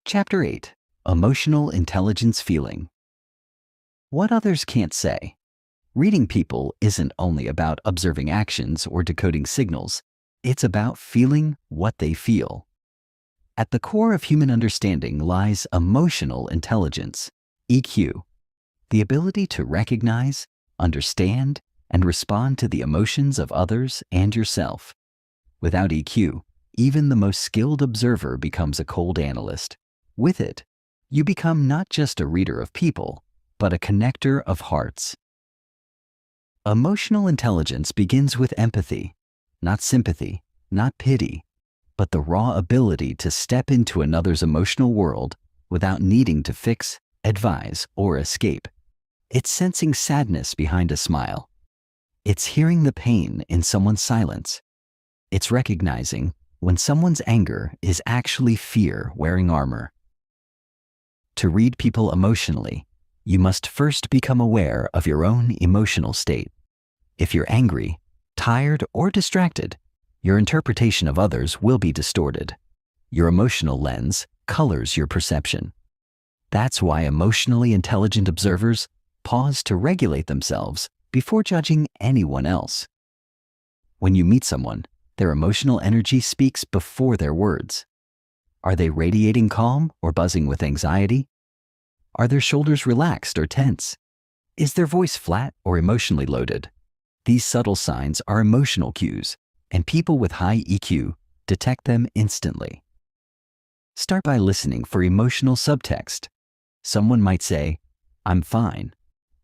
Chapter 8. Emotional Intelligence Feeling. What others can't say. Reading people isn't only about observing actions or decoding signals. It's about feeling what they feel. At the core of human understanding lies emotional intelligence, EQ, the ability to recognize, understand, and respond to the emotions of others and yourself. Without EQ, even the most skilled observer becomes a cold analyst. With it, you become not just a reader of people, but a connector of hearts. Emotional intelligence begins with empathy, not sympathy, not pity, but the raw ability to step into another's emotional world without needing to fix, advise, or escape. It's sensing sadness behind a smile. It's hearing the pain in someone's silence. It's recognizing when someone's anger is actually fear wearing armor. To read people emotionally, you must first become aware of your own emotional state. If you're angry, tired, or distracted, your interpretation of others will be distorted. Your emotional lens colors your perception. That's why emotionally intelligent observers pause to regulate themselves before judging anyone else. When you meet someone, their emotional energy speaks before their words. Are they radiating calm or buzzing with anxiety? Are their shoulders relaxed or tense? Is their voice flat or emotionally loaded? These subtle signs are emotional cues, and people with high EQ detect them instantly. Start by listening for emotional subtext. Someone might say, "I'm fine,"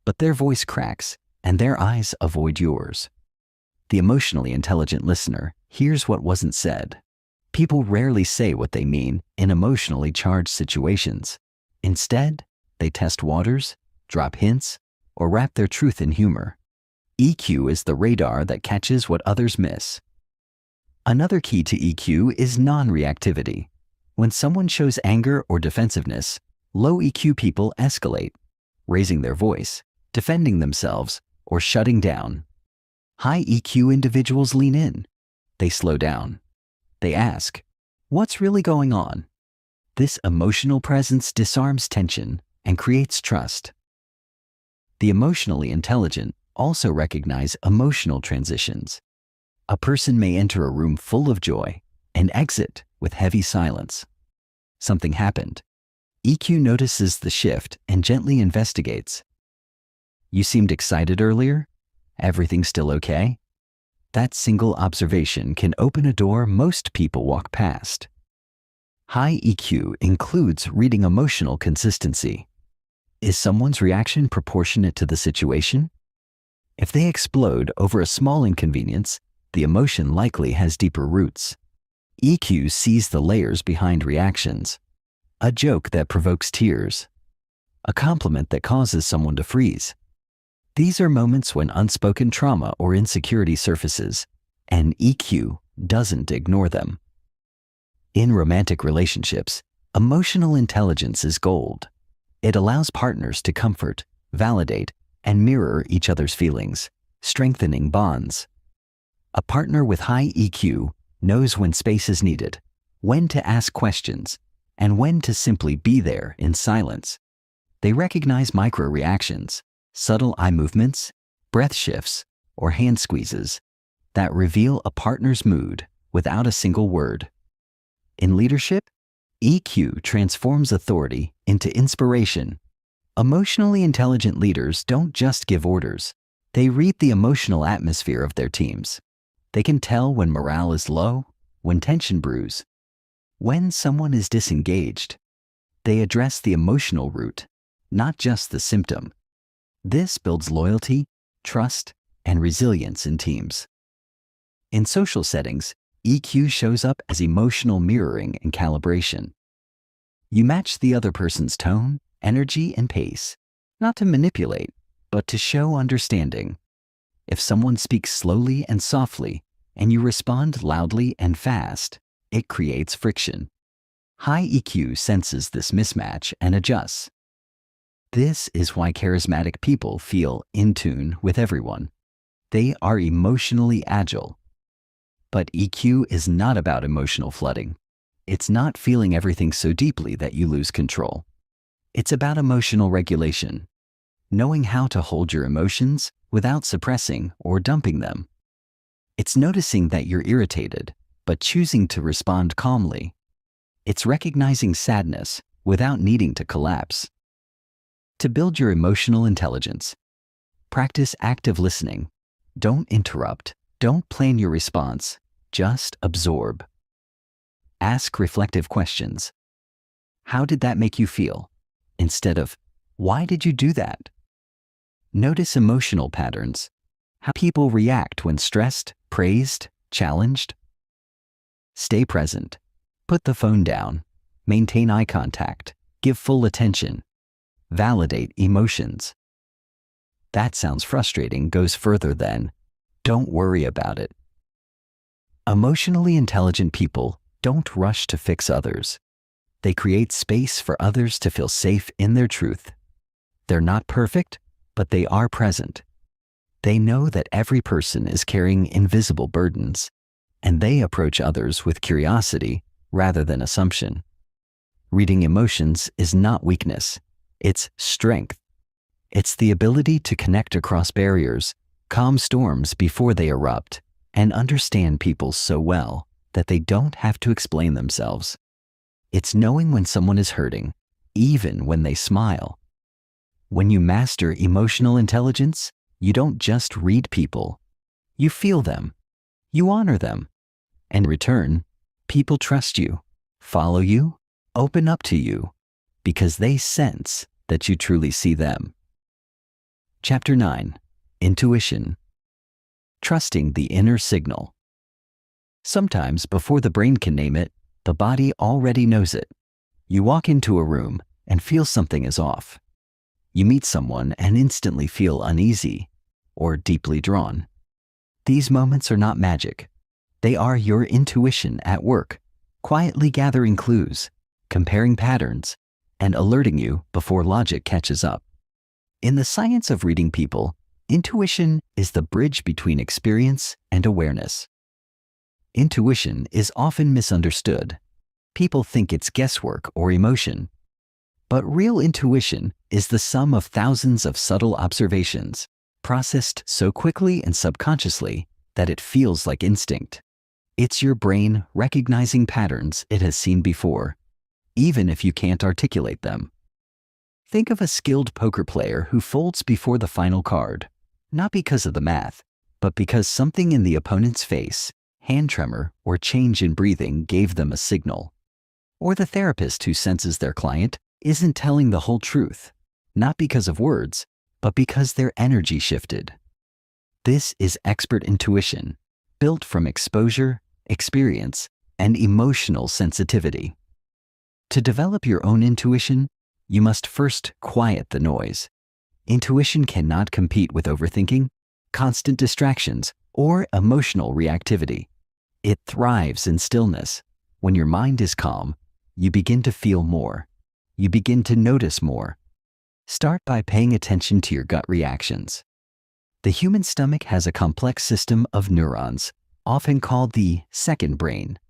but their voice cracks and their eyes avoid yours. The emotionally intelligent listener hears what wasn't said. People rarely say what they mean in emotionally charged situations. Instead, they test waters, drop hints, or wrap their truth in humor. EQ is the radar that catches what others miss. Another key to EQ is non-reactivity. When someone shows anger or defensiveness, low EQ people escalate, raising their voice, defending themselves, or shutting down. High EQ individuals lean in. They slow down. They ask, "What's really going on?" This emotional presence disarms tension and creates trust. The emotionally intelligent also recognize emotional transitions. A person may enter a room full of joy and exit with heavy silence. Something happened. EQ notices the shift and gently investigates. "You seemed excited earlier? Everything still okay?" That single observation can open a door most people walk past. High EQ includes reading emotional consistency. Is someone's reaction proportionate to the situation? If they explode over a small inconvenience, the emotion likely has deeper roots. EQ sees the layers behind reactions. A joke that provokes tears. A compliment that causes someone to freeze. These are moments when unspoken trauma or insecurity surfaces, and EQ doesn't ignore them. In romantic relationships, emotional intelligence is gold. It allows partners to comfort, validate, and mirror each other's feelings, strengthening bonds. A partner with high EQ knows when space is needed, when to ask questions, and when to simply be there in silence. They recognize micro-reactions, subtle eye movements, breath shifts, or hand squeezes that reveal a partner's mood without a single word. In leadership, EQ transforms authority into inspiration. Emotionally intelligent leaders don't just give orders. They read the emotional atmosphere of their teams. They can tell when morale is low, when tension brews, when someone is disengaged. They address the emotional root, not just the symptom. This builds loyalty, trust, and resilience in teams. In social settings, EQ shows up as emotional mirroring and calibration. You match the other person's tone, energy, and pace, not to manipulate, but to show understanding. If someone speaks slowly and softly, and you respond loudly and fast, it creates friction. High EQ senses this mismatch and adjusts. This is why charismatic people feel in tune with everyone. They are emotionally agile. But EQ is not about emotional flooding. It's not feeling everything so deeply that you lose control. It's about emotional regulation, knowing how to hold your emotions without suppressing or dumping them. It's noticing that you're irritated, but choosing to respond calmly. It's recognizing sadness without needing to collapse. To build your emotional intelligence, practice active listening. Don't interrupt. Don't plan your response. Just absorb. Ask reflective questions. How did that make you feel? Instead of, why did you do that? Notice emotional patterns. How people react when stressed, praised, challenged. Stay present. Put the phone down. Maintain eye contact. Give full attention. Validate emotions. That sounds frustrating goes further than, don't worry about it. Emotionally intelligent people don't rush to fix others. They create space for others to feel safe in their truth. They're not perfect, but they are present. They know that every person is carrying invisible burdens, and they approach others with curiosity rather than assumption. Reading emotions is not weakness, it's strength. It's the ability to connect across barriers, calm storms before they erupt, and understand people so well that they don't have to explain themselves. It's knowing when someone is hurting, even when they smile. When you master emotional intelligence, you don't just read people. You feel them. You honor them. And in return, people trust you, follow you, open up to you, because they sense that you truly see them. Chapter 9. Intuition. Trusting the inner signal. Sometimes, before the brain can name it, the body already knows it. You walk into a room and feel something is off. You meet someone and instantly feel uneasy or deeply drawn. These moments are not magic. They are your intuition at work, quietly gathering clues, comparing patterns, and alerting you before logic catches up. In the science of reading people, intuition is the bridge between experience and awareness. Intuition is often misunderstood. People think it's guesswork or emotion. But real intuition is the sum of thousands of subtle observations, processed so quickly and subconsciously that it feels like instinct. It's your brain recognizing patterns it has seen before, even if you can't articulate them. Think of a skilled poker player who folds before the final card, not because of the math, but because something in the opponent's face, hand tremor, or change in breathing gave them a signal. Or the therapist who senses their client isn't telling the whole truth, not because of words, but because their energy shifted. This is expert intuition, built from exposure, experience, and emotional sensitivity. To develop your own intuition, you must first quiet the noise. Intuition cannot compete with overthinking, constant distractions, or emotional reactivity. It thrives in stillness. When your mind is calm, you begin to feel more. You begin to notice more. Start by paying attention to your gut reactions. The human stomach has a complex system of neurons, often called the second brain.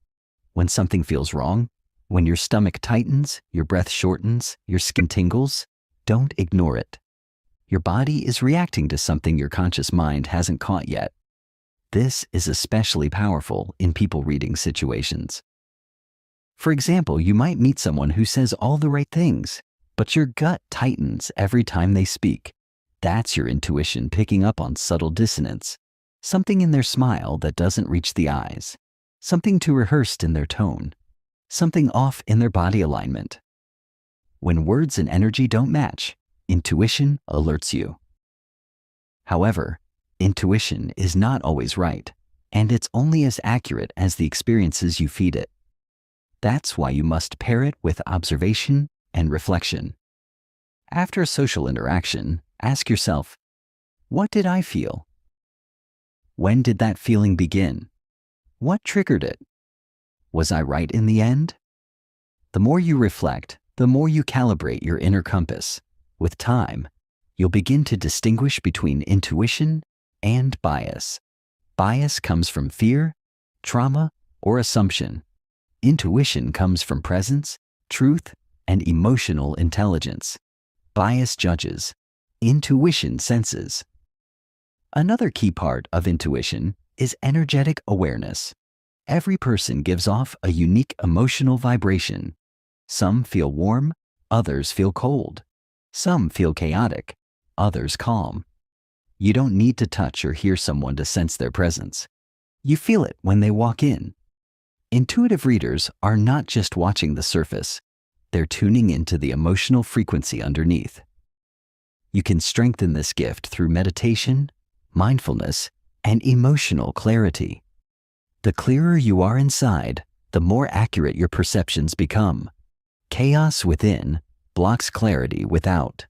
When something feels wrong, when your stomach tightens, your breath shortens, your skin tingles, don't ignore it. Your body is reacting to something your conscious mind hasn't caught yet. This is especially powerful in people-reading situations. For example, you might meet someone who says all the right things, but your gut tightens every time they speak. That's your intuition picking up on subtle dissonance, something in their smile that doesn't reach the eyes, something too rehearsed in their tone, something off in their body alignment. When words and energy don't match, intuition alerts you. However, intuition is not always right, and it's only as accurate as the experiences you feed it. That's why you must pair it with observation and reflection. After a social interaction, ask yourself, what did I feel? When did that feeling begin? What triggered it? Was I right in the end? The more you reflect, the more you calibrate your inner compass. With time, you'll begin to distinguish between intuition and bias. Bias comes from fear, trauma, or assumption. Intuition comes from presence, truth, and emotional intelligence. Bias judges. Intuition senses. Another key part of intuition is energetic awareness. Every person gives off a unique emotional vibration. Some feel warm, others feel cold. Some feel chaotic, others calm. You don't need to touch or hear someone to sense their presence. You feel it when they walk in. Intuitive readers are not just watching the surface, they're tuning into the emotional frequency underneath. You can strengthen this gift through meditation, mindfulness, and emotional clarity. The clearer you are inside, the more accurate your perceptions become. Chaos within blocks clarity without.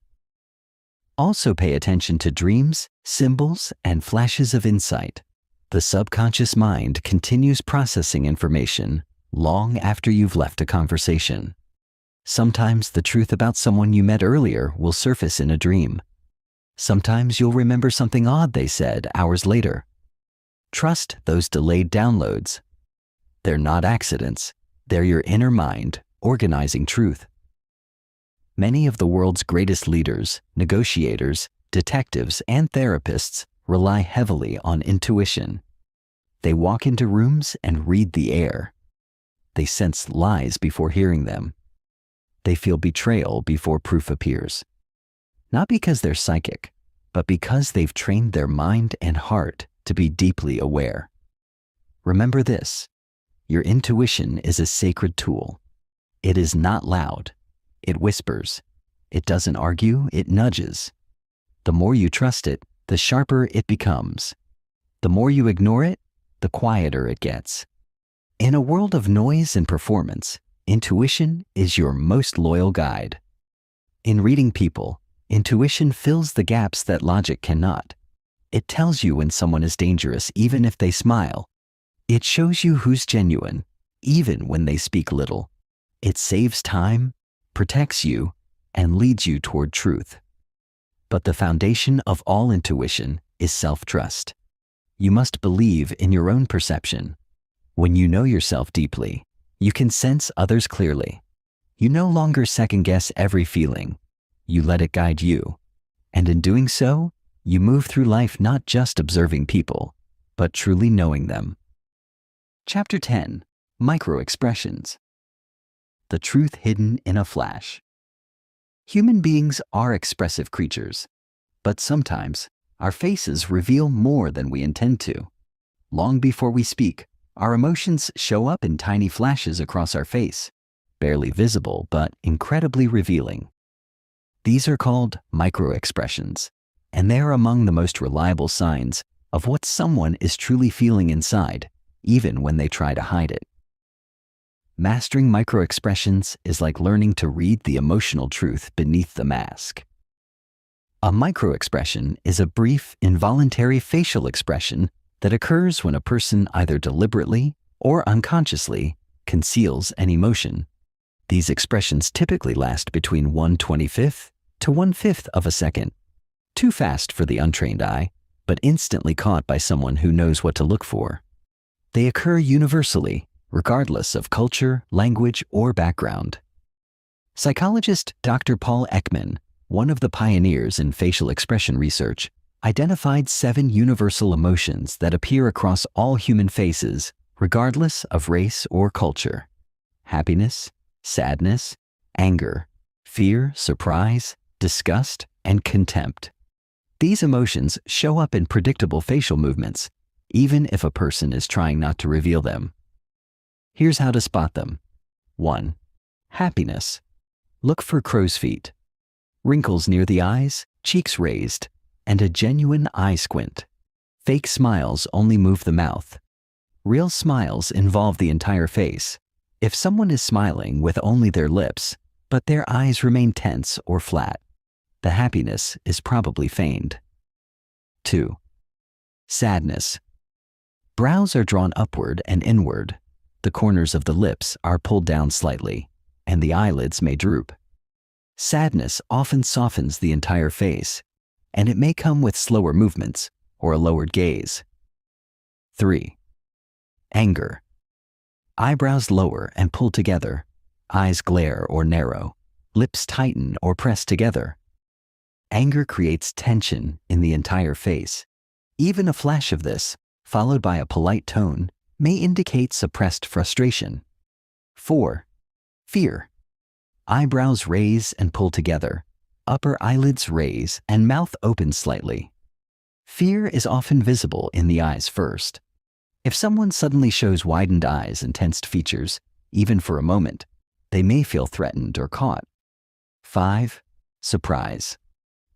Also pay attention to dreams, symbols, and flashes of insight. The subconscious mind continues processing information long after you've left a conversation. Sometimes the truth about someone you met earlier will surface in a dream. Sometimes you'll remember something odd they said hours later. Trust those delayed downloads. They're not accidents. They're your inner mind organizing truth. Many of the world's greatest leaders, negotiators, detectives, and therapists rely heavily on intuition. They walk into rooms and read the air. They sense lies before hearing them. They feel betrayal before proof appears. Not because they're psychic, but because they've trained their mind and heart to be deeply aware. Remember this, your intuition is a sacred tool. It is not loud. It whispers. It doesn't argue, it nudges. The more you trust it, the sharper it becomes. The more you ignore it, the quieter it gets. In a world of noise and performance, intuition is your most loyal guide. In reading people, intuition fills the gaps that logic cannot. It tells you when someone is dangerous even if they smile. It shows you who's genuine, even when they speak little. It saves time, protects you, and leads you toward truth. But the foundation of all intuition is self-trust. You must believe in your own perception. When you know yourself deeply, you can sense others clearly. You no longer second-guess every feeling. You let it guide you. And in doing so, you move through life not just observing people, but truly knowing them. Chapter 10. Microexpressions. The truth hidden in a flash. Human beings are expressive creatures, but sometimes our faces reveal more than we intend to. Long before we speak, our emotions show up in tiny flashes across our face, barely visible but incredibly revealing. These are called microexpressions, and they are among the most reliable signs of what someone is truly feeling inside, even when they try to hide it. Mastering microexpressions is like learning to read the emotional truth beneath the mask. A microexpression is a brief, involuntary facial expression that occurs when a person either deliberately or unconsciously conceals an emotion. These expressions typically last between 1/25th to 1/5 of a second. Too fast for the untrained eye, but instantly caught by someone who knows what to look for. They occur universally, regardless of culture, language, or background. Psychologist Dr. Paul Ekman, one of the pioneers in facial expression research, identified 7 universal emotions that appear across all human faces, regardless of race or culture. Happiness, sadness, anger, fear, surprise, disgust, and contempt. These emotions show up in predictable facial movements, even if a person is trying not to reveal them. Here's how to spot them. 1. Happiness. Look for crow's feet, wrinkles near the eyes, cheeks raised, and a genuine eye squint. Fake smiles only move the mouth. Real smiles involve the entire face. If someone is smiling with only their lips, but their eyes remain tense or flat, the happiness is probably feigned. 2. Sadness. Brows are drawn upward and inward. The corners of the lips are pulled down slightly, and the eyelids may droop. Sadness often softens the entire face, and it may come with slower movements or a lowered gaze. 3. Anger. Eyebrows lower and pull together, eyes glare or narrow, lips tighten or press together. Anger creates tension in the entire face. Even a flash of this, followed by a polite tone, may indicate suppressed frustration. 4. Fear. Eyebrows raise and pull together, upper eyelids raise and mouth opens slightly. Fear is often visible in the eyes first. If someone suddenly shows widened eyes and tensed features, even for a moment, they may feel threatened or caught. 5. Surprise.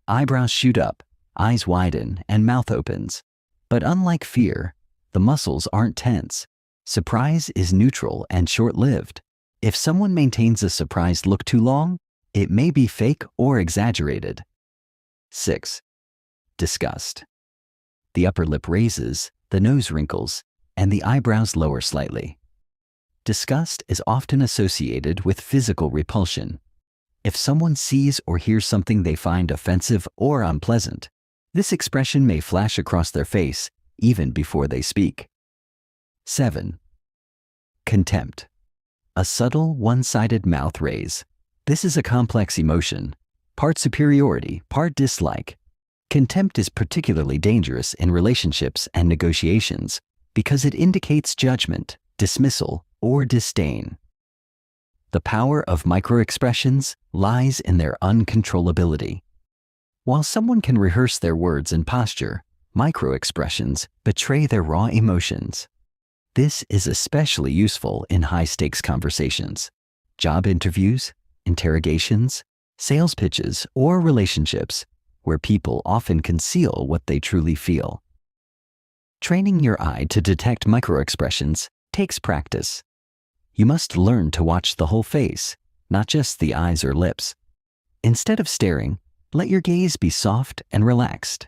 Eyebrows shoot up, eyes widen, and mouth opens. But unlike fear, the muscles aren't tense. Surprise is neutral and short-lived. If someone maintains a surprised look too long, it may be fake or exaggerated. 6. Disgust. The upper lip raises, the nose wrinkles, and the eyebrows lower slightly. Disgust is often associated with physical repulsion. If someone sees or hears something they find offensive or unpleasant, this expression may flash across their face even before they speak. 7. Contempt. A subtle, one-sided mouth raise. This is a complex emotion, part superiority, part dislike. Contempt is particularly dangerous in relationships and negotiations because it indicates judgment, dismissal, or disdain. The power of microexpressions lies in their uncontrollability. While someone can rehearse their words and posture, microexpressions betray their raw emotions. This is especially useful in high-stakes conversations, job interviews, interrogations, sales pitches, or relationships where people often conceal what they truly feel. Training your eye to detect microexpressions takes practice. You must learn to watch the whole face, not just the eyes or lips. Instead of staring, let your gaze be soft and relaxed.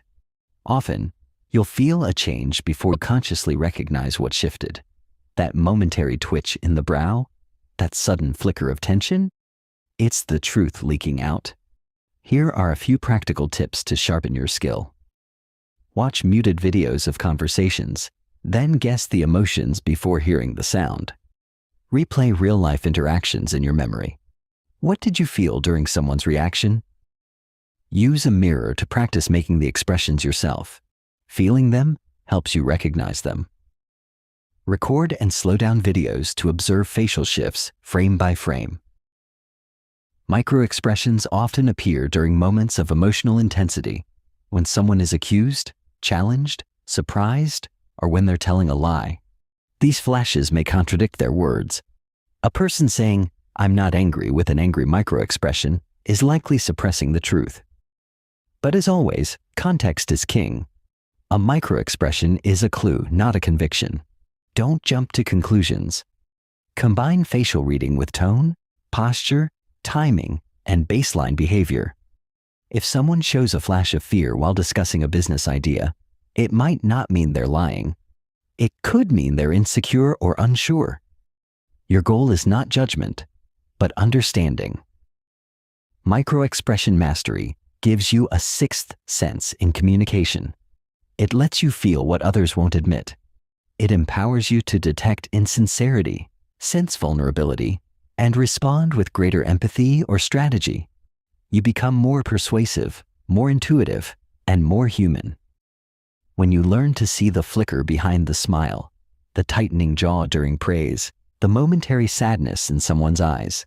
Often, you'll feel a change before you consciously recognize what shifted. That momentary twitch in the brow, that sudden flicker of tension, it's the truth leaking out. Here are a few practical tips to sharpen your skill. Watch muted videos of conversations, then guess the emotions before hearing the sound. Replay real-life interactions in your memory. What did you feel during someone's reaction? Use a mirror to practice making the expressions yourself. Feeling them helps you recognize them. Record and slow down videos to observe facial shifts frame by frame. Microexpressions often appear during moments of emotional intensity, when someone is accused, challenged, surprised, or when they're telling a lie. These flashes may contradict their words. A person saying, "I'm not angry" with an angry microexpression is likely suppressing the truth. But as always, context is king. A microexpression is a clue, not a conviction. Don't jump to conclusions. Combine facial reading with tone, posture, timing, and baseline behavior. If someone shows a flash of fear while discussing a business idea, it might not mean they're lying. It could mean they're insecure or unsure. Your goal is not judgment, but understanding. Microexpression mastery gives you a sixth sense in communication. It lets you feel what others won't admit. It empowers you to detect insincerity, sense vulnerability, and respond with greater empathy or strategy. You become more persuasive, more intuitive, and more human. When you learn to see the flicker behind the smile, the tightening jaw during praise, the momentary sadness in someone's eyes,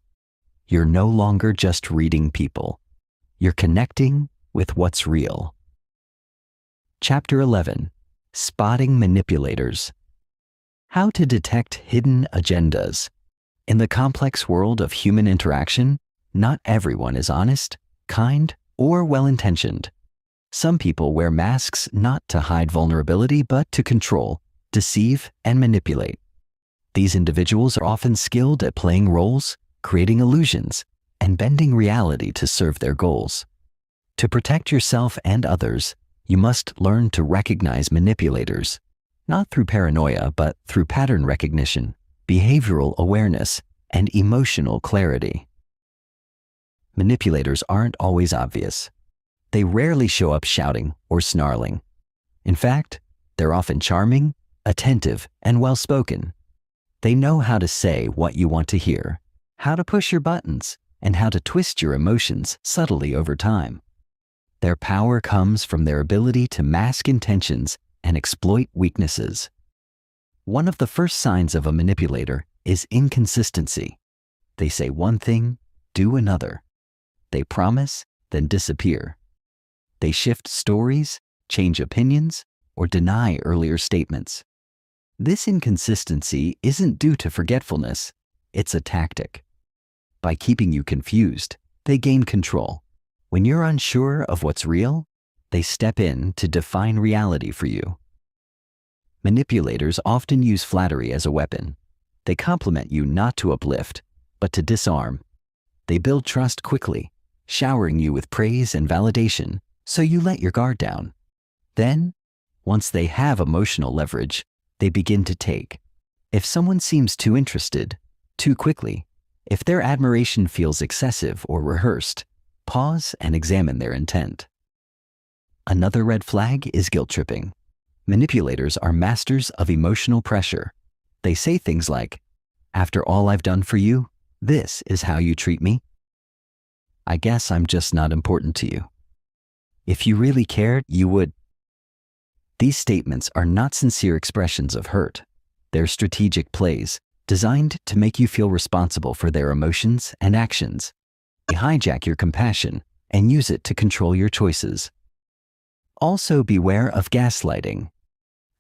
you're no longer just reading people. You're connecting with what's real. Chapter 11. Spotting Manipulators. How to detect hidden agendas. In the complex world of human interaction, not everyone is honest, kind, or well-intentioned. Some people wear masks not to hide vulnerability but to control, deceive, and manipulate. These individuals are often skilled at playing roles, creating illusions, and bending reality to serve their goals. To protect yourself and others, you must learn to recognize manipulators, not through paranoia but through pattern recognition, behavioral awareness, and emotional clarity. Manipulators aren't always obvious. They rarely show up shouting or snarling. In fact, they're often charming, attentive, and well-spoken. They know how to say what you want to hear, how to push your buttons, and how to twist your emotions subtly over time. Their power comes from their ability to mask intentions and exploit weaknesses. One of the first signs of a manipulator is inconsistency. They say one thing, do another. They promise, then disappear. They shift stories, change opinions, or deny earlier statements. This inconsistency isn't due to forgetfulness, it's a tactic. By keeping you confused, they gain control. When you're unsure of what's real, they step in to define reality for you. Manipulators often use flattery as a weapon. They compliment you not to uplift, but to disarm. They build trust quickly, showering you with praise and validation, so you let your guard down. Then, once they have emotional leverage, they begin to take. If someone seems too interested, too quickly, if their admiration feels excessive or rehearsed, pause and examine their intent. Another red flag is guilt tripping. Manipulators are masters of emotional pressure. They say things like, "After all I've done for you, this is how you treat me? I guess I'm just not important to you. If you really cared, you would." These statements are not sincere expressions of hurt. They're strategic plays designed to make you feel responsible for their emotions and actions. They hijack your compassion and use it to control your choices. Also beware of gaslighting.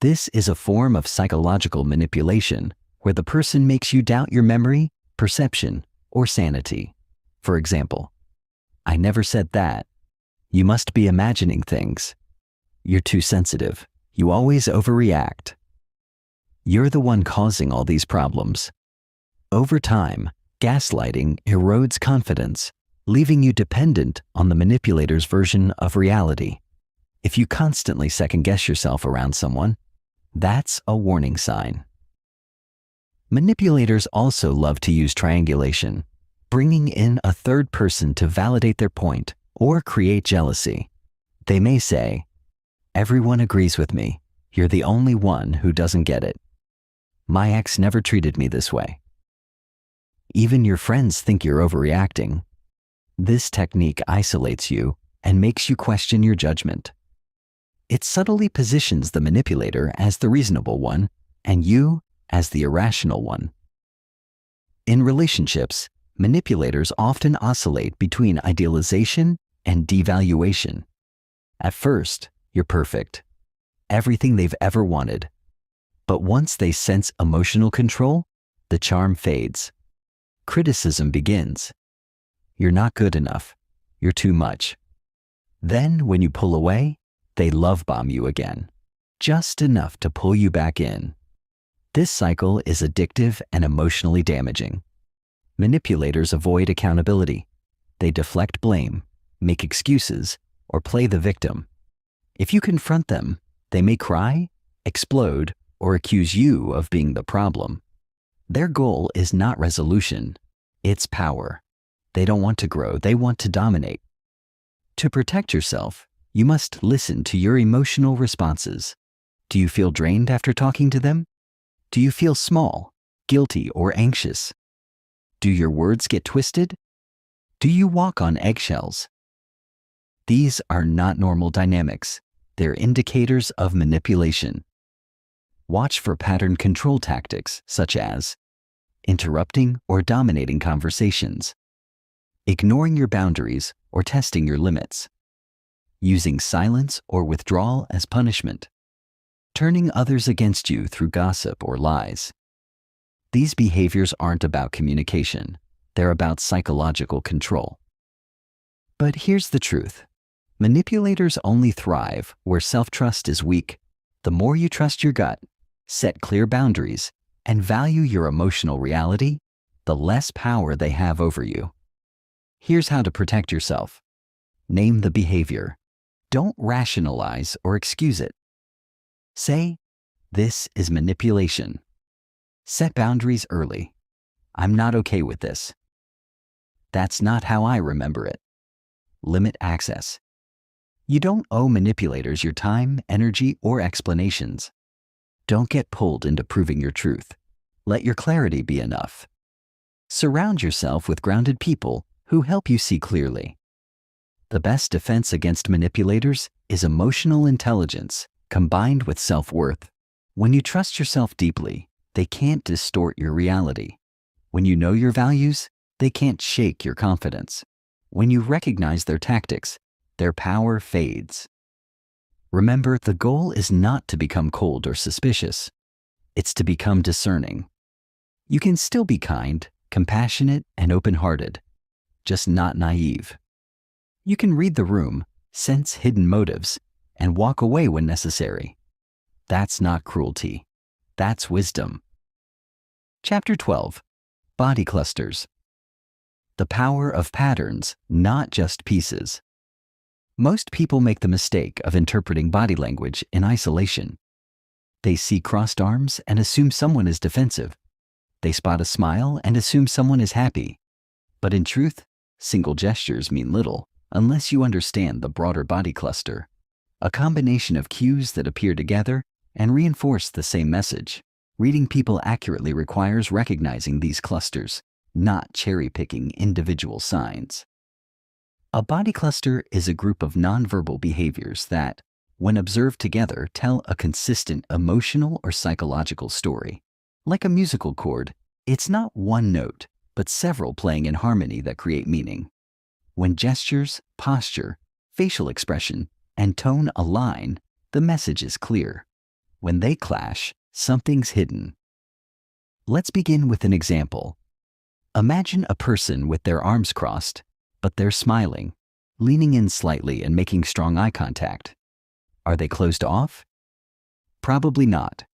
This is a form of psychological manipulation where the person makes you doubt your memory, perception, or sanity. For example, "I never said that. You must be imagining things. You're too sensitive. You always overreact." You're the one causing all these problems. Over time, gaslighting erodes confidence, leaving you dependent on the manipulator's version of reality. If you constantly second-guess yourself around someone, that's a warning sign. Manipulators also love to use triangulation, bringing in a third person to validate their point or create jealousy. They may say, "Everyone agrees with me. You're the only one who doesn't get it. My ex never treated me this way." Even your friends think you're overreacting. This technique isolates you and makes you question your judgment. It subtly positions the manipulator as the reasonable one and you as the irrational one. In relationships, manipulators often oscillate between idealization and devaluation. At first, you're perfect, everything they've ever wanted. But once they sense emotional control, the charm fades. Criticism begins. You're not good enough. You're too much. Then, when you pull away, they love bomb you again, just enough to pull you back in. This cycle is addictive and emotionally damaging. Manipulators avoid accountability. They deflect blame, make excuses, or play the victim. If you confront them, they may cry, explode, or accuse you of being the problem. Their goal is not resolution, it's power. They don't want to grow, they want to dominate. To protect yourself, you must listen to your emotional responses. Do you feel drained after talking to them? Do you feel small, guilty, or anxious? Do your words get twisted? Do you walk on eggshells? These are not normal dynamics. They're indicators of manipulation. Watch for pattern control tactics such as interrupting or dominating conversations, ignoring your boundaries or testing your limits, using silence or withdrawal as punishment, turning others against you through gossip or lies. These behaviors aren't about communication. They're about psychological control. But here's the truth. Manipulators only thrive where self-trust is weak. The more you trust your gut, set clear boundaries, and value your emotional reality, the less power they have over you. Here's how to protect yourself. Name the behavior. Don't rationalize or excuse it. Say, "This is manipulation." Set boundaries early. "I'm not okay with this. That's not how I remember it." Limit access. You don't owe manipulators your time, energy, or explanations. Don't get pulled into proving your truth. Let your clarity be enough. Surround yourself with grounded people who help you see clearly. The best defense against manipulators is emotional intelligence combined with self-worth. When you trust yourself deeply, they can't distort your reality. When you know your values, they can't shake your confidence. When you recognize their tactics, their power fades. Remember, the goal is not to become cold or suspicious. It's to become discerning. You can still be kind, compassionate, and open-hearted, just not naive. You can read the room, sense hidden motives, and walk away when necessary. That's not cruelty. That's wisdom. Chapter 12. Body clusters. The power of patterns, not just pieces. Most people make the mistake of interpreting body language in isolation. They see crossed arms and assume someone is defensive. They spot a smile and assume someone is happy. But in truth, single gestures mean little unless you understand the broader body cluster, a combination of cues that appear together and reinforce the same message. Reading people accurately requires recognizing these clusters, not cherry-picking individual signs. A body cluster is a group of nonverbal behaviors that, when observed together, tell a consistent emotional or psychological story. Like a musical chord, it's not one note, but several playing in harmony that create meaning. When gestures, posture, facial expression, and tone align, the message is clear. When they clash, something's hidden. Let's begin with an example. Imagine a person with their arms crossed, but they're smiling, leaning in slightly and making strong eye contact. Are they closed off? Probably not.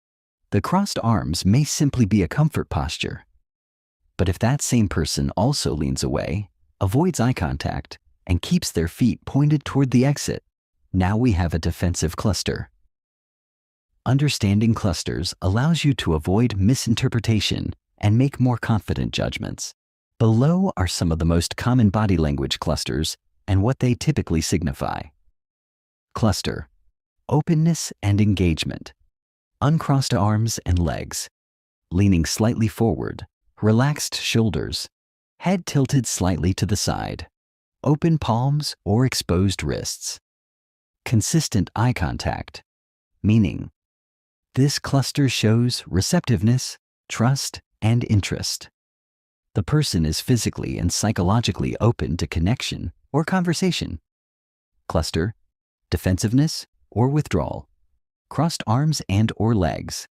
The crossed arms may simply be a comfort posture. But if that same person also leans away, avoids eye contact, and keeps their feet pointed toward the exit, now we have a defensive cluster. Understanding clusters allows you to avoid misinterpretation and make more confident judgments. Below are some of the most common body language clusters and what they typically signify. Cluster: openness and engagement, uncrossed arms and legs, leaning slightly forward, relaxed shoulders, head tilted slightly to the side, open palms or exposed wrists. Consistent eye contact, meaning this cluster shows receptiveness, trust, and interest. The person is physically and psychologically open to connection or conversation. Cluster: defensiveness or withdrawal, crossed arms and or legs,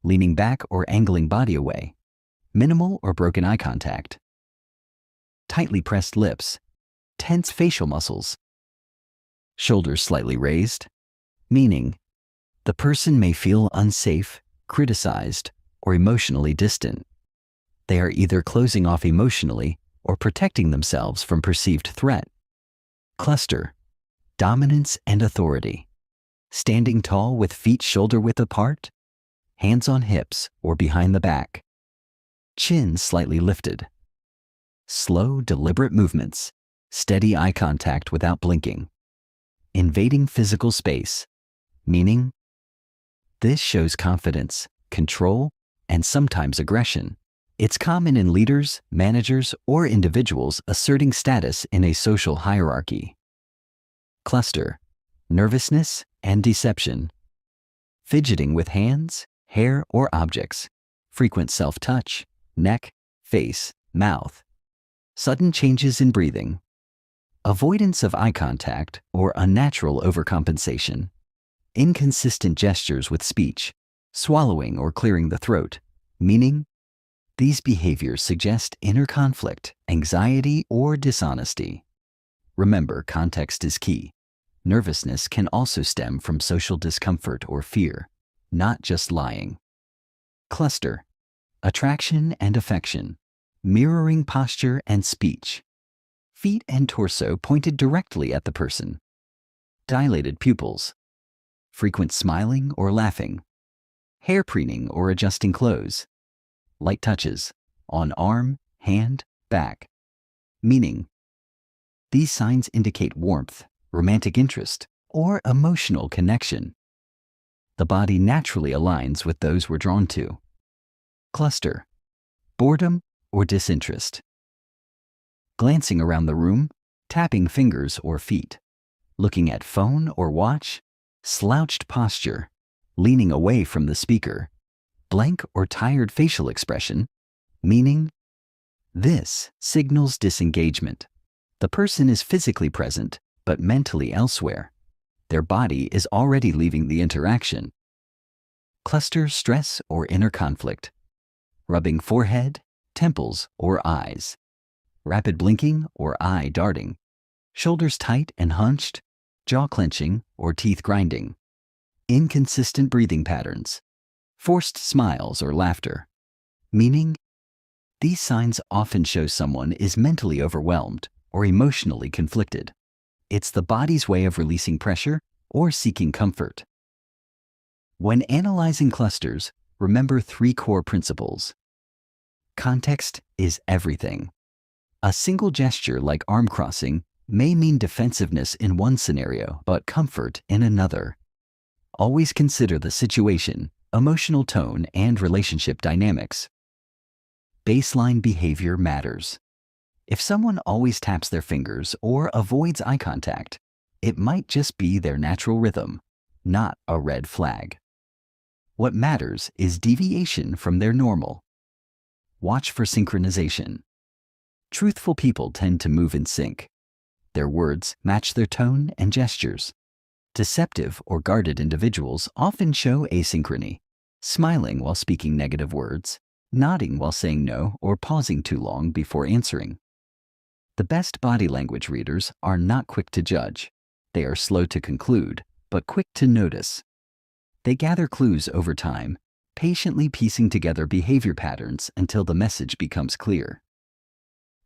leaning back or angling body away, minimal or broken eye contact, tightly pressed lips, tense facial muscles, shoulders slightly raised, meaning the person may feel unsafe, criticized, or emotionally distant. They are either closing off emotionally or protecting themselves from perceived threat. Cluster: dominance and authority, standing tall with feet shoulder-width apart, hands on hips or behind the back, chin slightly lifted, slow, deliberate movements, steady eye contact without blinking, invading physical space, meaning this shows confidence, control, and sometimes aggression. It's common in leaders, managers, or individuals asserting status in a social hierarchy. Cluster, nervousness and deception, fidgeting with hands, hair, or objects, frequent self-touch, neck, face, mouth, sudden changes in breathing, avoidance of eye contact or unnatural overcompensation, inconsistent gestures with speech, swallowing or clearing the throat, meaning these behaviors suggest inner conflict, anxiety, or dishonesty. Remember, context is key. Nervousness can also stem from social discomfort or fear, not just lying. Cluster, attraction and affection, mirroring posture and speech, feet and torso pointed directly at the person, dilated pupils, frequent smiling or laughing, hair preening or adjusting clothes, light touches on arm, hand, back, meaning these signs indicate warmth, romantic interest, or emotional connection. The body naturally aligns with those we're drawn to. Cluster, boredom or disinterest, glancing around the room, tapping fingers or feet, looking at phone or watch, slouched posture, leaning away from the speaker, blank or tired facial expression, meaning this signals disengagement. The person is physically present, but mentally elsewhere. Their body is already leaving the interaction. Cluster stress or inner conflict, rubbing forehead, temples, or eyes, rapid blinking or eye darting, shoulders tight and hunched, jaw clenching or teeth grinding, inconsistent breathing patterns, forced smiles or laughter, meaning these signs often show someone is mentally overwhelmed or emotionally conflicted. It's the body's way of releasing pressure or seeking comfort. When analyzing clusters, remember 3 core principles. Context is everything. A single gesture like arm crossing may mean defensiveness in one scenario, but comfort in another. Always consider the situation, emotional tone, and relationship dynamics. Baseline behavior matters. If someone always taps their fingers or avoids eye contact, it might just be their natural rhythm, not a red flag. What matters is deviation from their normal. Watch for synchronization. Truthful people tend to move in sync. Their words match their tone and gestures. Deceptive or guarded individuals often show asynchrony, smiling while speaking negative words, nodding while saying no, or pausing too long before answering. The best body language readers are not quick to judge. They are slow to conclude, but quick to notice. They gather clues over time, patiently piecing together behavior patterns until the message becomes clear.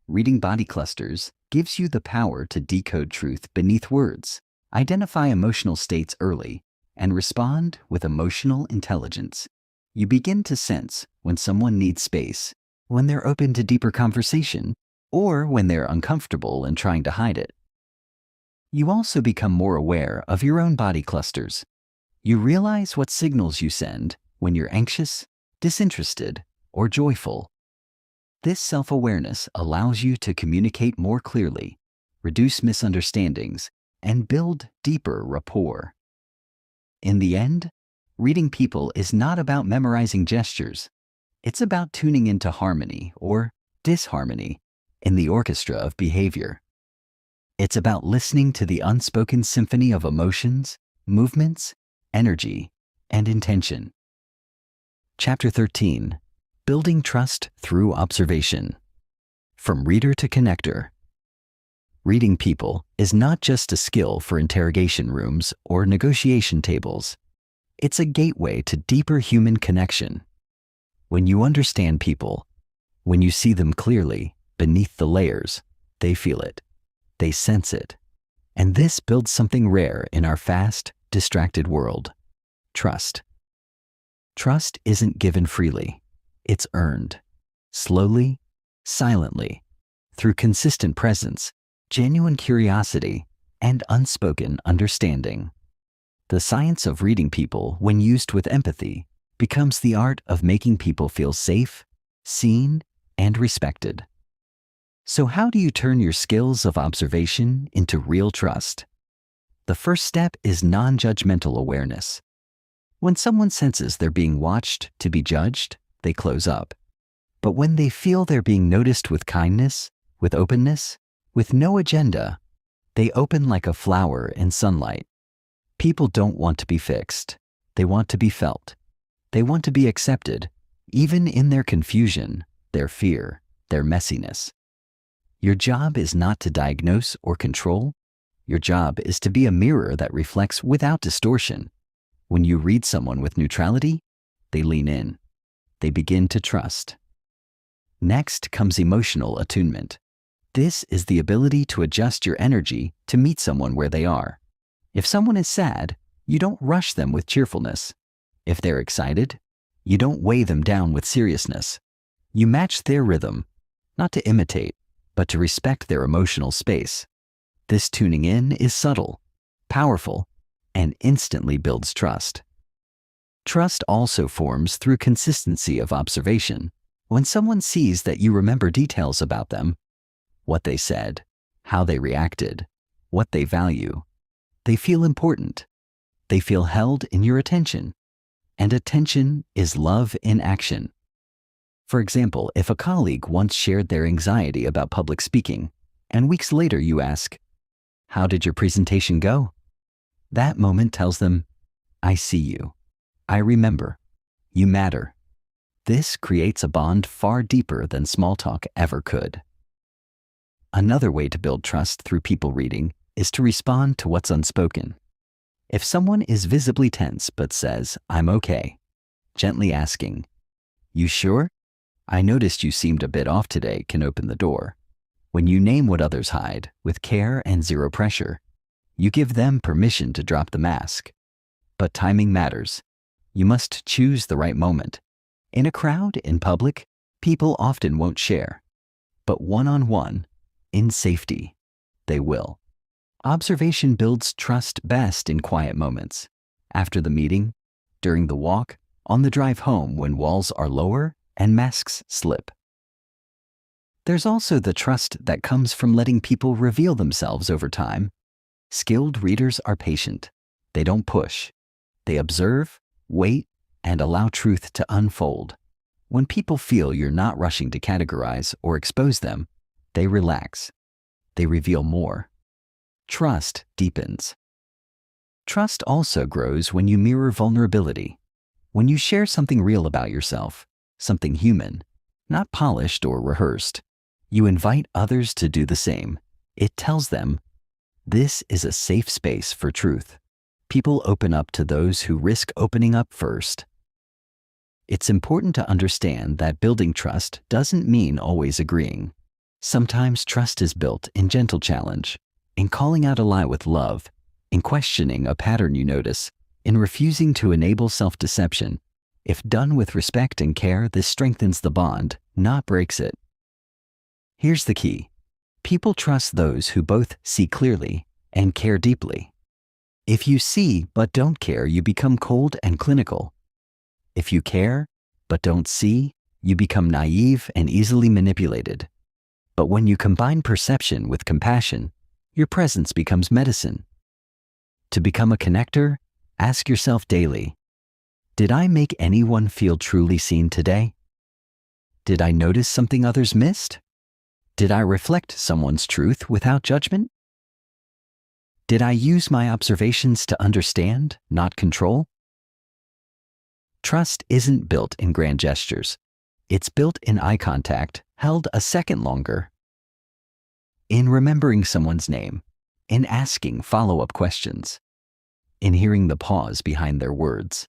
Reading body clusters gives you the power to decode truth beneath words, identify emotional states early, and respond with emotional intelligence. You begin to sense when someone needs space, when they're open to deeper conversation, or when they're uncomfortable and trying to hide it. You also become more aware of your own body clusters. You realize what signals you send when you're anxious, disinterested, or joyful. This self-awareness allows you to communicate more clearly, reduce misunderstandings, and build deeper rapport. In the end, reading people is not about memorizing gestures. It's about tuning into harmony or disharmony in the orchestra of behavior. It's about listening to the unspoken symphony of emotions, movements, energy, and intention. Chapter 13. Building Trust Through Observation. From Reader to Connector. Reading people is not just a skill for interrogation rooms or negotiation tables. It's a gateway to deeper human connection. When you understand people, when you see them clearly beneath the layers, they feel it, they sense it. And this builds something rare in our fast, distracted world: trust. Trust isn't given freely. It's earned. Slowly, silently, through consistent presence, genuine curiosity, and unspoken understanding. The science of reading people, when used with empathy, becomes the art of making people feel safe, seen, and respected. So how do you turn your skills of observation into real trust? The first step is non-judgmental awareness. When someone senses they're being watched to be judged, they close up. But when they feel they're being noticed with kindness, with openness, with no agenda, they open like a flower in sunlight. People don't want to be fixed. They want to be felt. They want to be accepted, even in their confusion, their fear, their messiness. Your job is not to diagnose or control. Your job is to be a mirror that reflects without distortion. When you read someone with neutrality, they lean in. They begin to trust. Next comes emotional attunement. This is the ability to adjust your energy to meet someone where they are. If someone is sad, you don't rush them with cheerfulness. If they're excited, you don't weigh them down with seriousness. You match their rhythm, not to imitate, but to respect their emotional space. This tuning in is subtle, powerful, and instantly builds trust. Trust also forms through consistency of observation. When someone sees that you remember details about them, what they said, how they reacted, what they value, they feel important. They feel held in your attention. And attention is love in action. For example, if a colleague once shared their anxiety about public speaking, and weeks later you ask, "How did your presentation go?" That moment tells them, "I see you. I remember. You matter." This creates a bond far deeper than small talk ever could. Another way to build trust through people reading is to respond to what's unspoken. If someone is visibly tense but says, "I'm okay," gently asking, "You sure? I noticed you seemed a bit off today," can open the door. When you name what others hide, with care and zero pressure, you give them permission to drop the mask. But timing matters. You must choose the right moment. In a crowd, in public, people often won't share. But one-on-one, in safety, they will. Observation builds trust best in quiet moments. After the meeting, during the walk, on the drive home when walls are lower and masks slip. There's also the trust that comes from letting people reveal themselves over time. Skilled readers are patient. They don't push. They observe, wait, and allow truth to unfold. When people feel you're not rushing to categorize or expose them, they relax. They reveal more. Trust deepens. Trust also grows when you mirror vulnerability. When you share something real about yourself, something human, not polished or rehearsed, you invite others to do the same. It tells them, this is a safe space for truth. People open up to those who risk opening up first. It's important to understand that building trust doesn't mean always agreeing. Sometimes trust is built in gentle challenge, in calling out a lie with love, in questioning a pattern you notice, in refusing to enable self-deception. If done with respect and care, this strengthens the bond, not breaks it. Here's the key. People trust those who both see clearly and care deeply. If you see but don't care, you become cold and clinical. If you care but don't see, you become naive and easily manipulated. But when you combine perception with compassion, your presence becomes medicine. To become a connector, ask yourself daily, did I make anyone feel truly seen today? Did I notice something others missed? Did I reflect someone's truth without judgment? Did I use my observations to understand, not control? Trust isn't built in grand gestures. It's built in eye contact, held a second longer. In remembering someone's name, in asking follow-up questions, in hearing the pause behind their words,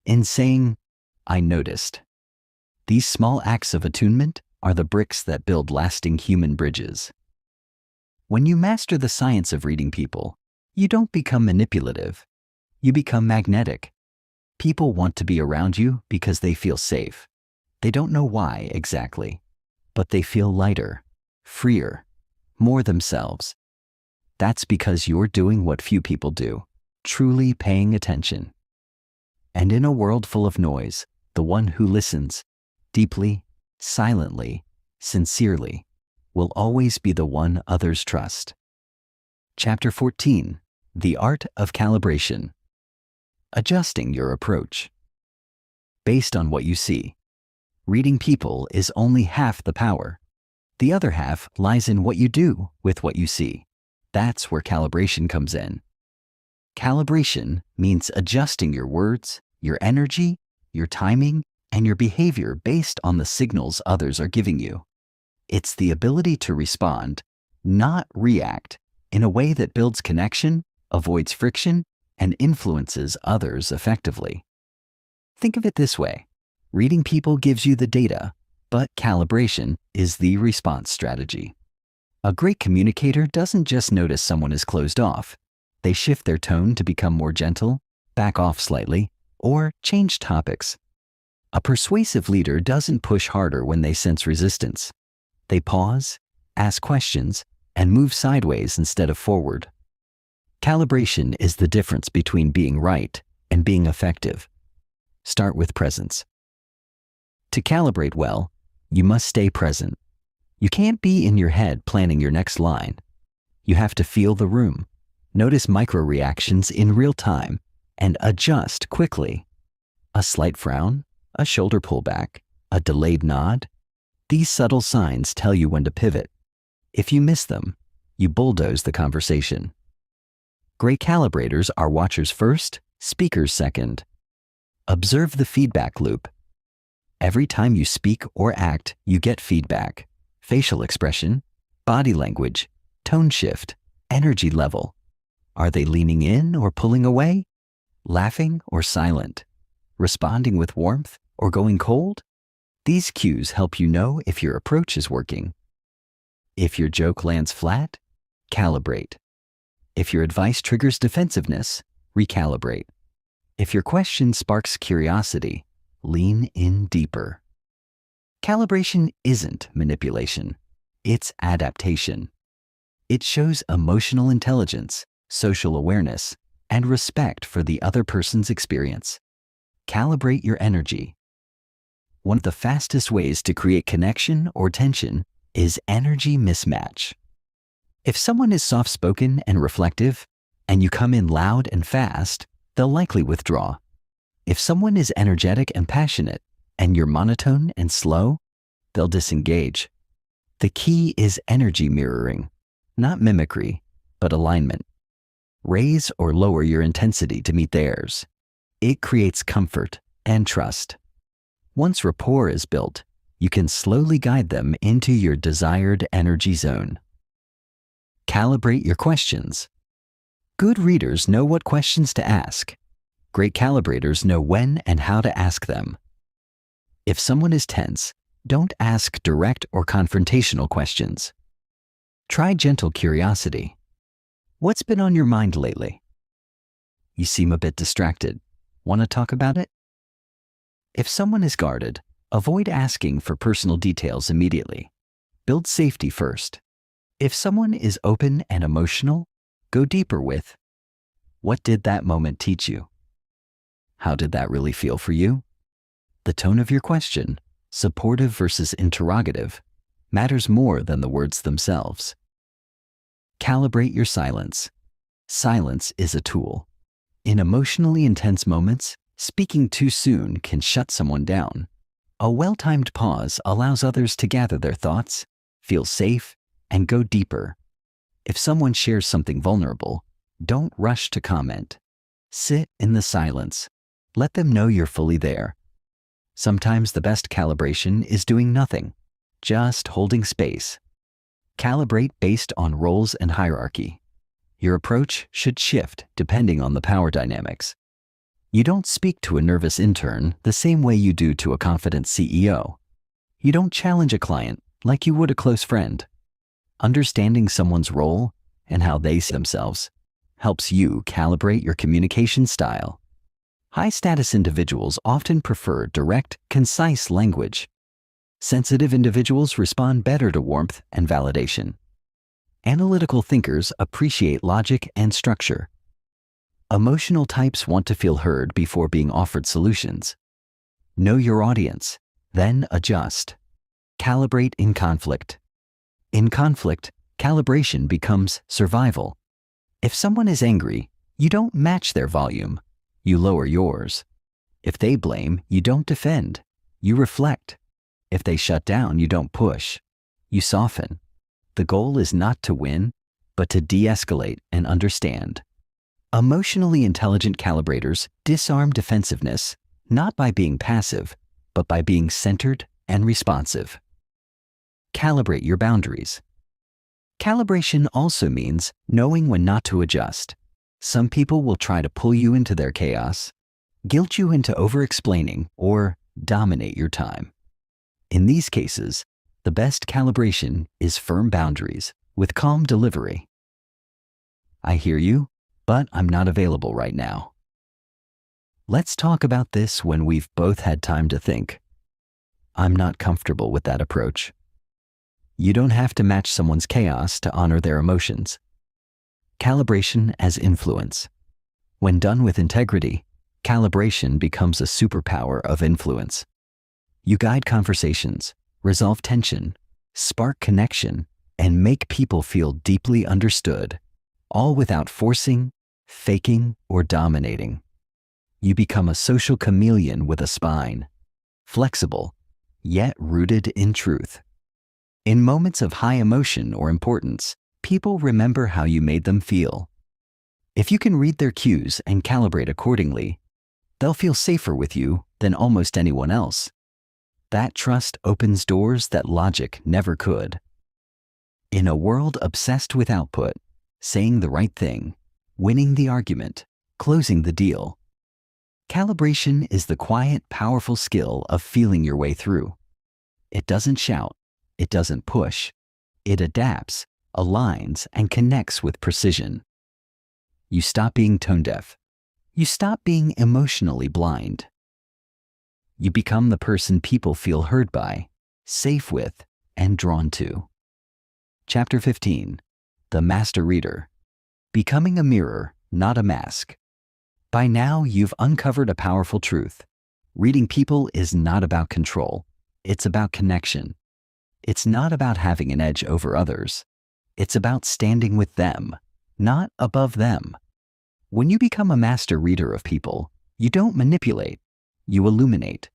in saying, "I noticed." These small acts of attunement are the bricks that build lasting human bridges. When you master the science of reading people, you don't become manipulative. You become magnetic. People want to be around you because they feel safe. They don't know why exactly, but they feel lighter, freer, more themselves. That's because you're doing what few people do, truly paying attention. And in a world full of noise, the one who listens, deeply, silently, sincerely, will always be the one others trust. Chapter 14. The Art of Calibration. Adjusting your approach. Based on what you see, reading people is only half the power. The other half lies in what you do with what you see. That's where calibration comes in. Calibration means adjusting your words, your energy, your timing, and your behavior based on the signals others are giving you. It's the ability to respond, not react, in a way that builds connection, avoids friction, and influences others effectively. Think of it this way. Reading people gives you the data, but calibration is the response strategy. A great communicator doesn't just notice someone is closed off. They shift their tone to become more gentle, back off slightly, or change topics. A persuasive leader doesn't push harder when they sense resistance. They pause, ask questions, and move sideways instead of forward. Calibration is the difference between being right and being effective. Start with presence. To calibrate well, you must stay present. You can't be in your head planning your next line. You have to feel the room, notice micro-reactions in real time, and adjust quickly. A slight frown, a shoulder pullback, a delayed nod. These subtle signs tell you when to pivot. If you miss them, you bulldoze the conversation. Great calibrators are watchers first, speakers second. Observe the feedback loop. Every time you speak or act, you get feedback. Facial expression, body language, tone shift, energy level. Are they leaning in or pulling away? Laughing or silent? Responding with warmth or going cold? These cues help you know if your approach is working. If your joke lands flat, calibrate. If your advice triggers defensiveness, recalibrate. If your question sparks curiosity, lean in deeper. Calibration isn't manipulation. It's adaptation. It shows emotional intelligence, social awareness, and respect for the other person's experience. Calibrate your energy. One of the fastest ways to create connection or tension is energy mismatch. If someone is soft-spoken and reflective, and you come in loud and fast, they'll likely withdraw. If someone is energetic and passionate, and you're monotone and slow, they'll disengage. The key is energy mirroring, not mimicry, but alignment. Raise or lower your intensity to meet theirs. It creates comfort and trust. Once rapport is built, you can slowly guide them into your desired energy zone. Calibrate your questions. Good readers know what questions to ask. Great calibrators know when and how to ask them. If someone is tense, don't ask direct or confrontational questions. Try gentle curiosity. What's been on your mind lately? You seem a bit distracted. Want to talk about it? If someone is guarded, avoid asking for personal details immediately. Build safety first. If someone is open and emotional, go deeper with, what did that moment teach you? How did that really feel for you? The tone of your question, supportive versus interrogative, matters more than the words themselves. Calibrate your silence. Silence is a tool. In emotionally intense moments, speaking too soon can shut someone down. A well-timed pause allows others to gather their thoughts, feel safe, and go deeper. If someone shares something vulnerable, don't rush to comment. Sit in the silence. Let them know you're fully there. Sometimes the best calibration is doing nothing, just holding space. Calibrate based on roles and hierarchy. Your approach should shift depending on the power dynamics. You don't speak to a nervous intern the same way you do to a confident CEO. You don't challenge a client like you would a close friend. Understanding someone's role and how they see themselves helps you calibrate your communication style. High-status individuals often prefer direct, concise language. Sensitive individuals respond better to warmth and validation. Analytical thinkers appreciate logic and structure. Emotional types want to feel heard before being offered solutions. Know your audience, then adjust. Calibrate in conflict. In conflict, calibration becomes survival. If someone is angry, you don't match their volume, you lower yours. If they blame, you don't defend, you reflect. If they shut down, you don't push, you soften. The goal is not to win, but to de-escalate and understand. Emotionally intelligent calibrators disarm defensiveness, not by being passive, but by being centered and responsive. Calibrate your boundaries. Calibration also means knowing when not to adjust. Some people will try to pull you into their chaos, guilt you into over-explaining, or dominate your time. In these cases, the best calibration is firm boundaries with calm delivery. I hear you, but I'm not available right now. Let's talk about this when we've both had time to think. I'm not comfortable with that approach. You don't have to match someone's chaos to honor their emotions. Calibration as influence. When done with integrity, calibration becomes a superpower of influence. You guide conversations, resolve tension, spark connection, and make people feel deeply understood, all without forcing, faking, or dominating. You become a social chameleon with a spine, flexible, yet rooted in truth. In moments of high emotion or importance, people remember how you made them feel. If you can read their cues and calibrate accordingly, they'll feel safer with you than almost anyone else. That trust opens doors that logic never could. In a world obsessed with output, saying the right thing, winning the argument, closing the deal, calibration is the quiet, powerful skill of feeling your way through. It doesn't shout, it doesn't push, it adapts, aligns, and connects with precision. You stop being tone-deaf. You stop being emotionally blind. You become the person people feel heard by, safe with, and drawn to. Chapter 15. The Master Reader. Becoming a mirror, not a mask. By now, you've uncovered a powerful truth. Reading people is not about control. It's about connection. It's not about having an edge over others. It's about standing with them, not above them. When you become a master reader of people, you don't manipulate, you illuminate.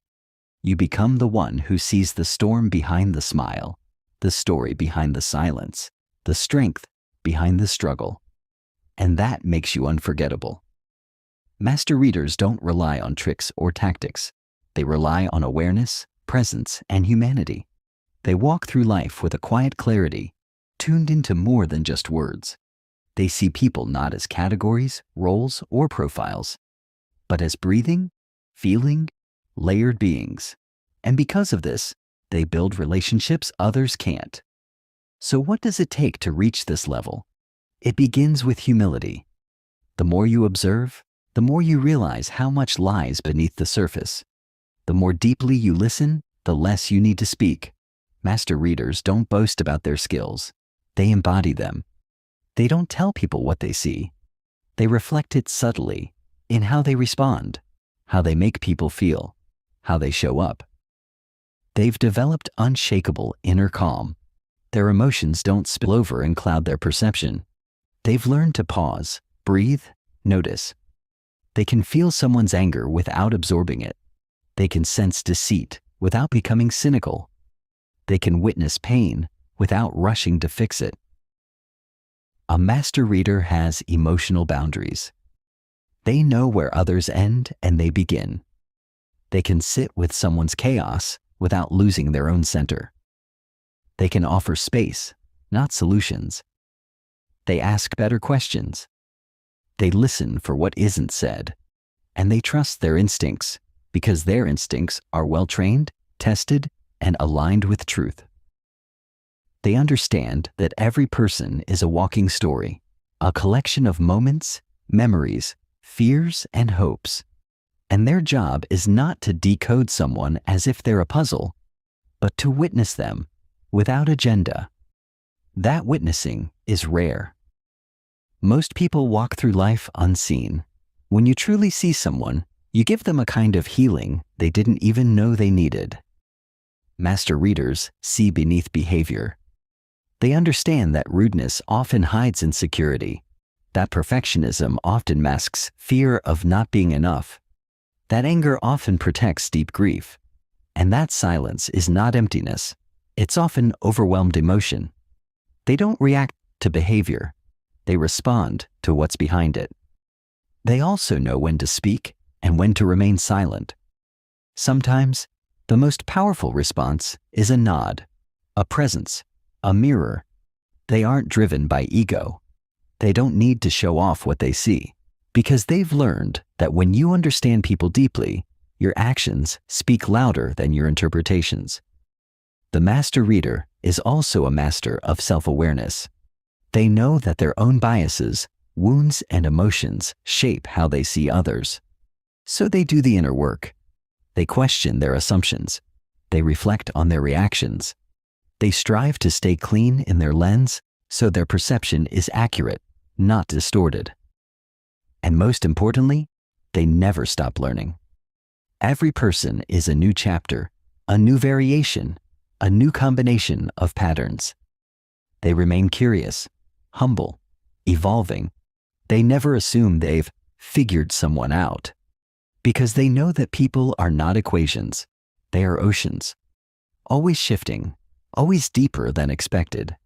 You become the one who sees the storm behind the smile, the story behind the silence, the strength behind the struggle. And that makes you unforgettable. Master readers don't rely on tricks or tactics. They rely on awareness, presence, and humanity. They walk through life with a quiet clarity, tuned into more than just words. They see people not as categories, roles, or profiles, but as breathing, feeling, layered beings. And because of this, they build relationships others can't. So what does it take to reach this level? It begins with humility. The more you observe, the more you realize how much lies beneath the surface. The more deeply you listen, the less you need to speak. Master readers don't boast about their skills. They embody them. They don't tell people what they see. They reflect it subtly in how they respond, how they make people feel, how they show up. They've developed unshakable inner calm. Their emotions don't spill over and cloud their perception. They've learned to pause, breathe, notice. They can feel someone's anger without absorbing it. They can sense deceit without becoming cynical. They can witness pain without rushing to fix it. A master reader has emotional boundaries. They know where others end and they begin. They can sit with someone's chaos without losing their own center. They can offer space, not solutions. They ask better questions. They listen for what isn't said. And they trust their instincts because their instincts are well-trained, tested, and aligned with truth. They understand that every person is a walking story, a collection of moments, memories, fears, and hopes. And their job is not to decode someone as if they're a puzzle, but to witness them without agenda. That witnessing is rare. Most people walk through life unseen. When you truly see someone, you give them a kind of healing they didn't even know they needed. Master readers see beneath behavior. They understand that rudeness often hides insecurity, that perfectionism often masks fear of not being enough, that anger often protects deep grief, and that silence is not emptiness. It's often overwhelmed emotion. They don't react to behavior. They respond to what's behind it. They also know when to speak and when to remain silent. Sometimes, the most powerful response is a nod, a presence, a mirror. They aren't driven by ego. They don't need to show off what they see, because they've learned that when you understand people deeply, your actions speak louder than your interpretations. The master reader is also a master of self-awareness. They know that their own biases, wounds, and emotions shape how they see others. So they do the inner work. They question their assumptions. They reflect on their reactions. They strive to stay clean in their lens so their perception is accurate, not distorted. And most importantly, they never stop learning. Every person is a new chapter, a new variation, a new combination of patterns. They remain curious, humble, evolving. They never assume they've figured someone out, because they know that people are not equations. They are oceans, always shifting, always deeper than expected.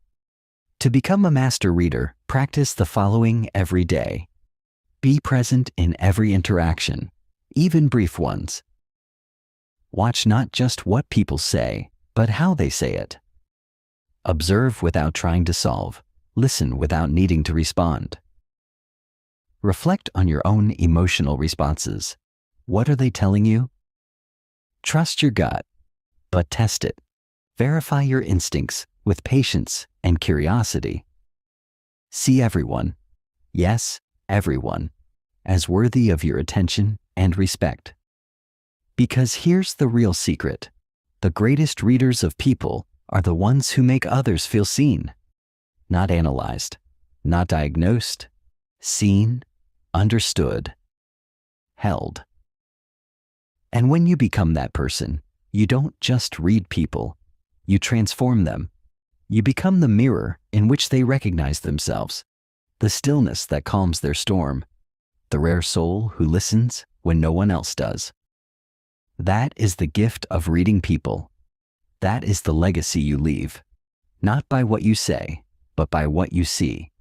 To become a master reader, practice the following every day. Be present in every interaction, even brief ones. Watch not just what people say, but how they say it. Observe without trying to solve. Listen without needing to respond. Reflect on your own emotional responses. What are they telling you? Trust your gut, but test it. Verify your instincts with patience and curiosity. See everyone, yes, everyone, as worthy of your attention and respect. Because here's the real secret. The greatest readers of people are the ones who make others feel seen, not analyzed, not diagnosed, seen, understood, held. And when you become that person, you don't just read people, you transform them. You become the mirror in which they recognize themselves, the stillness that calms their storm, the rare soul who listens when no one else does. That is the gift of reading people. That is the legacy you leave, not by what you say, but by what you see.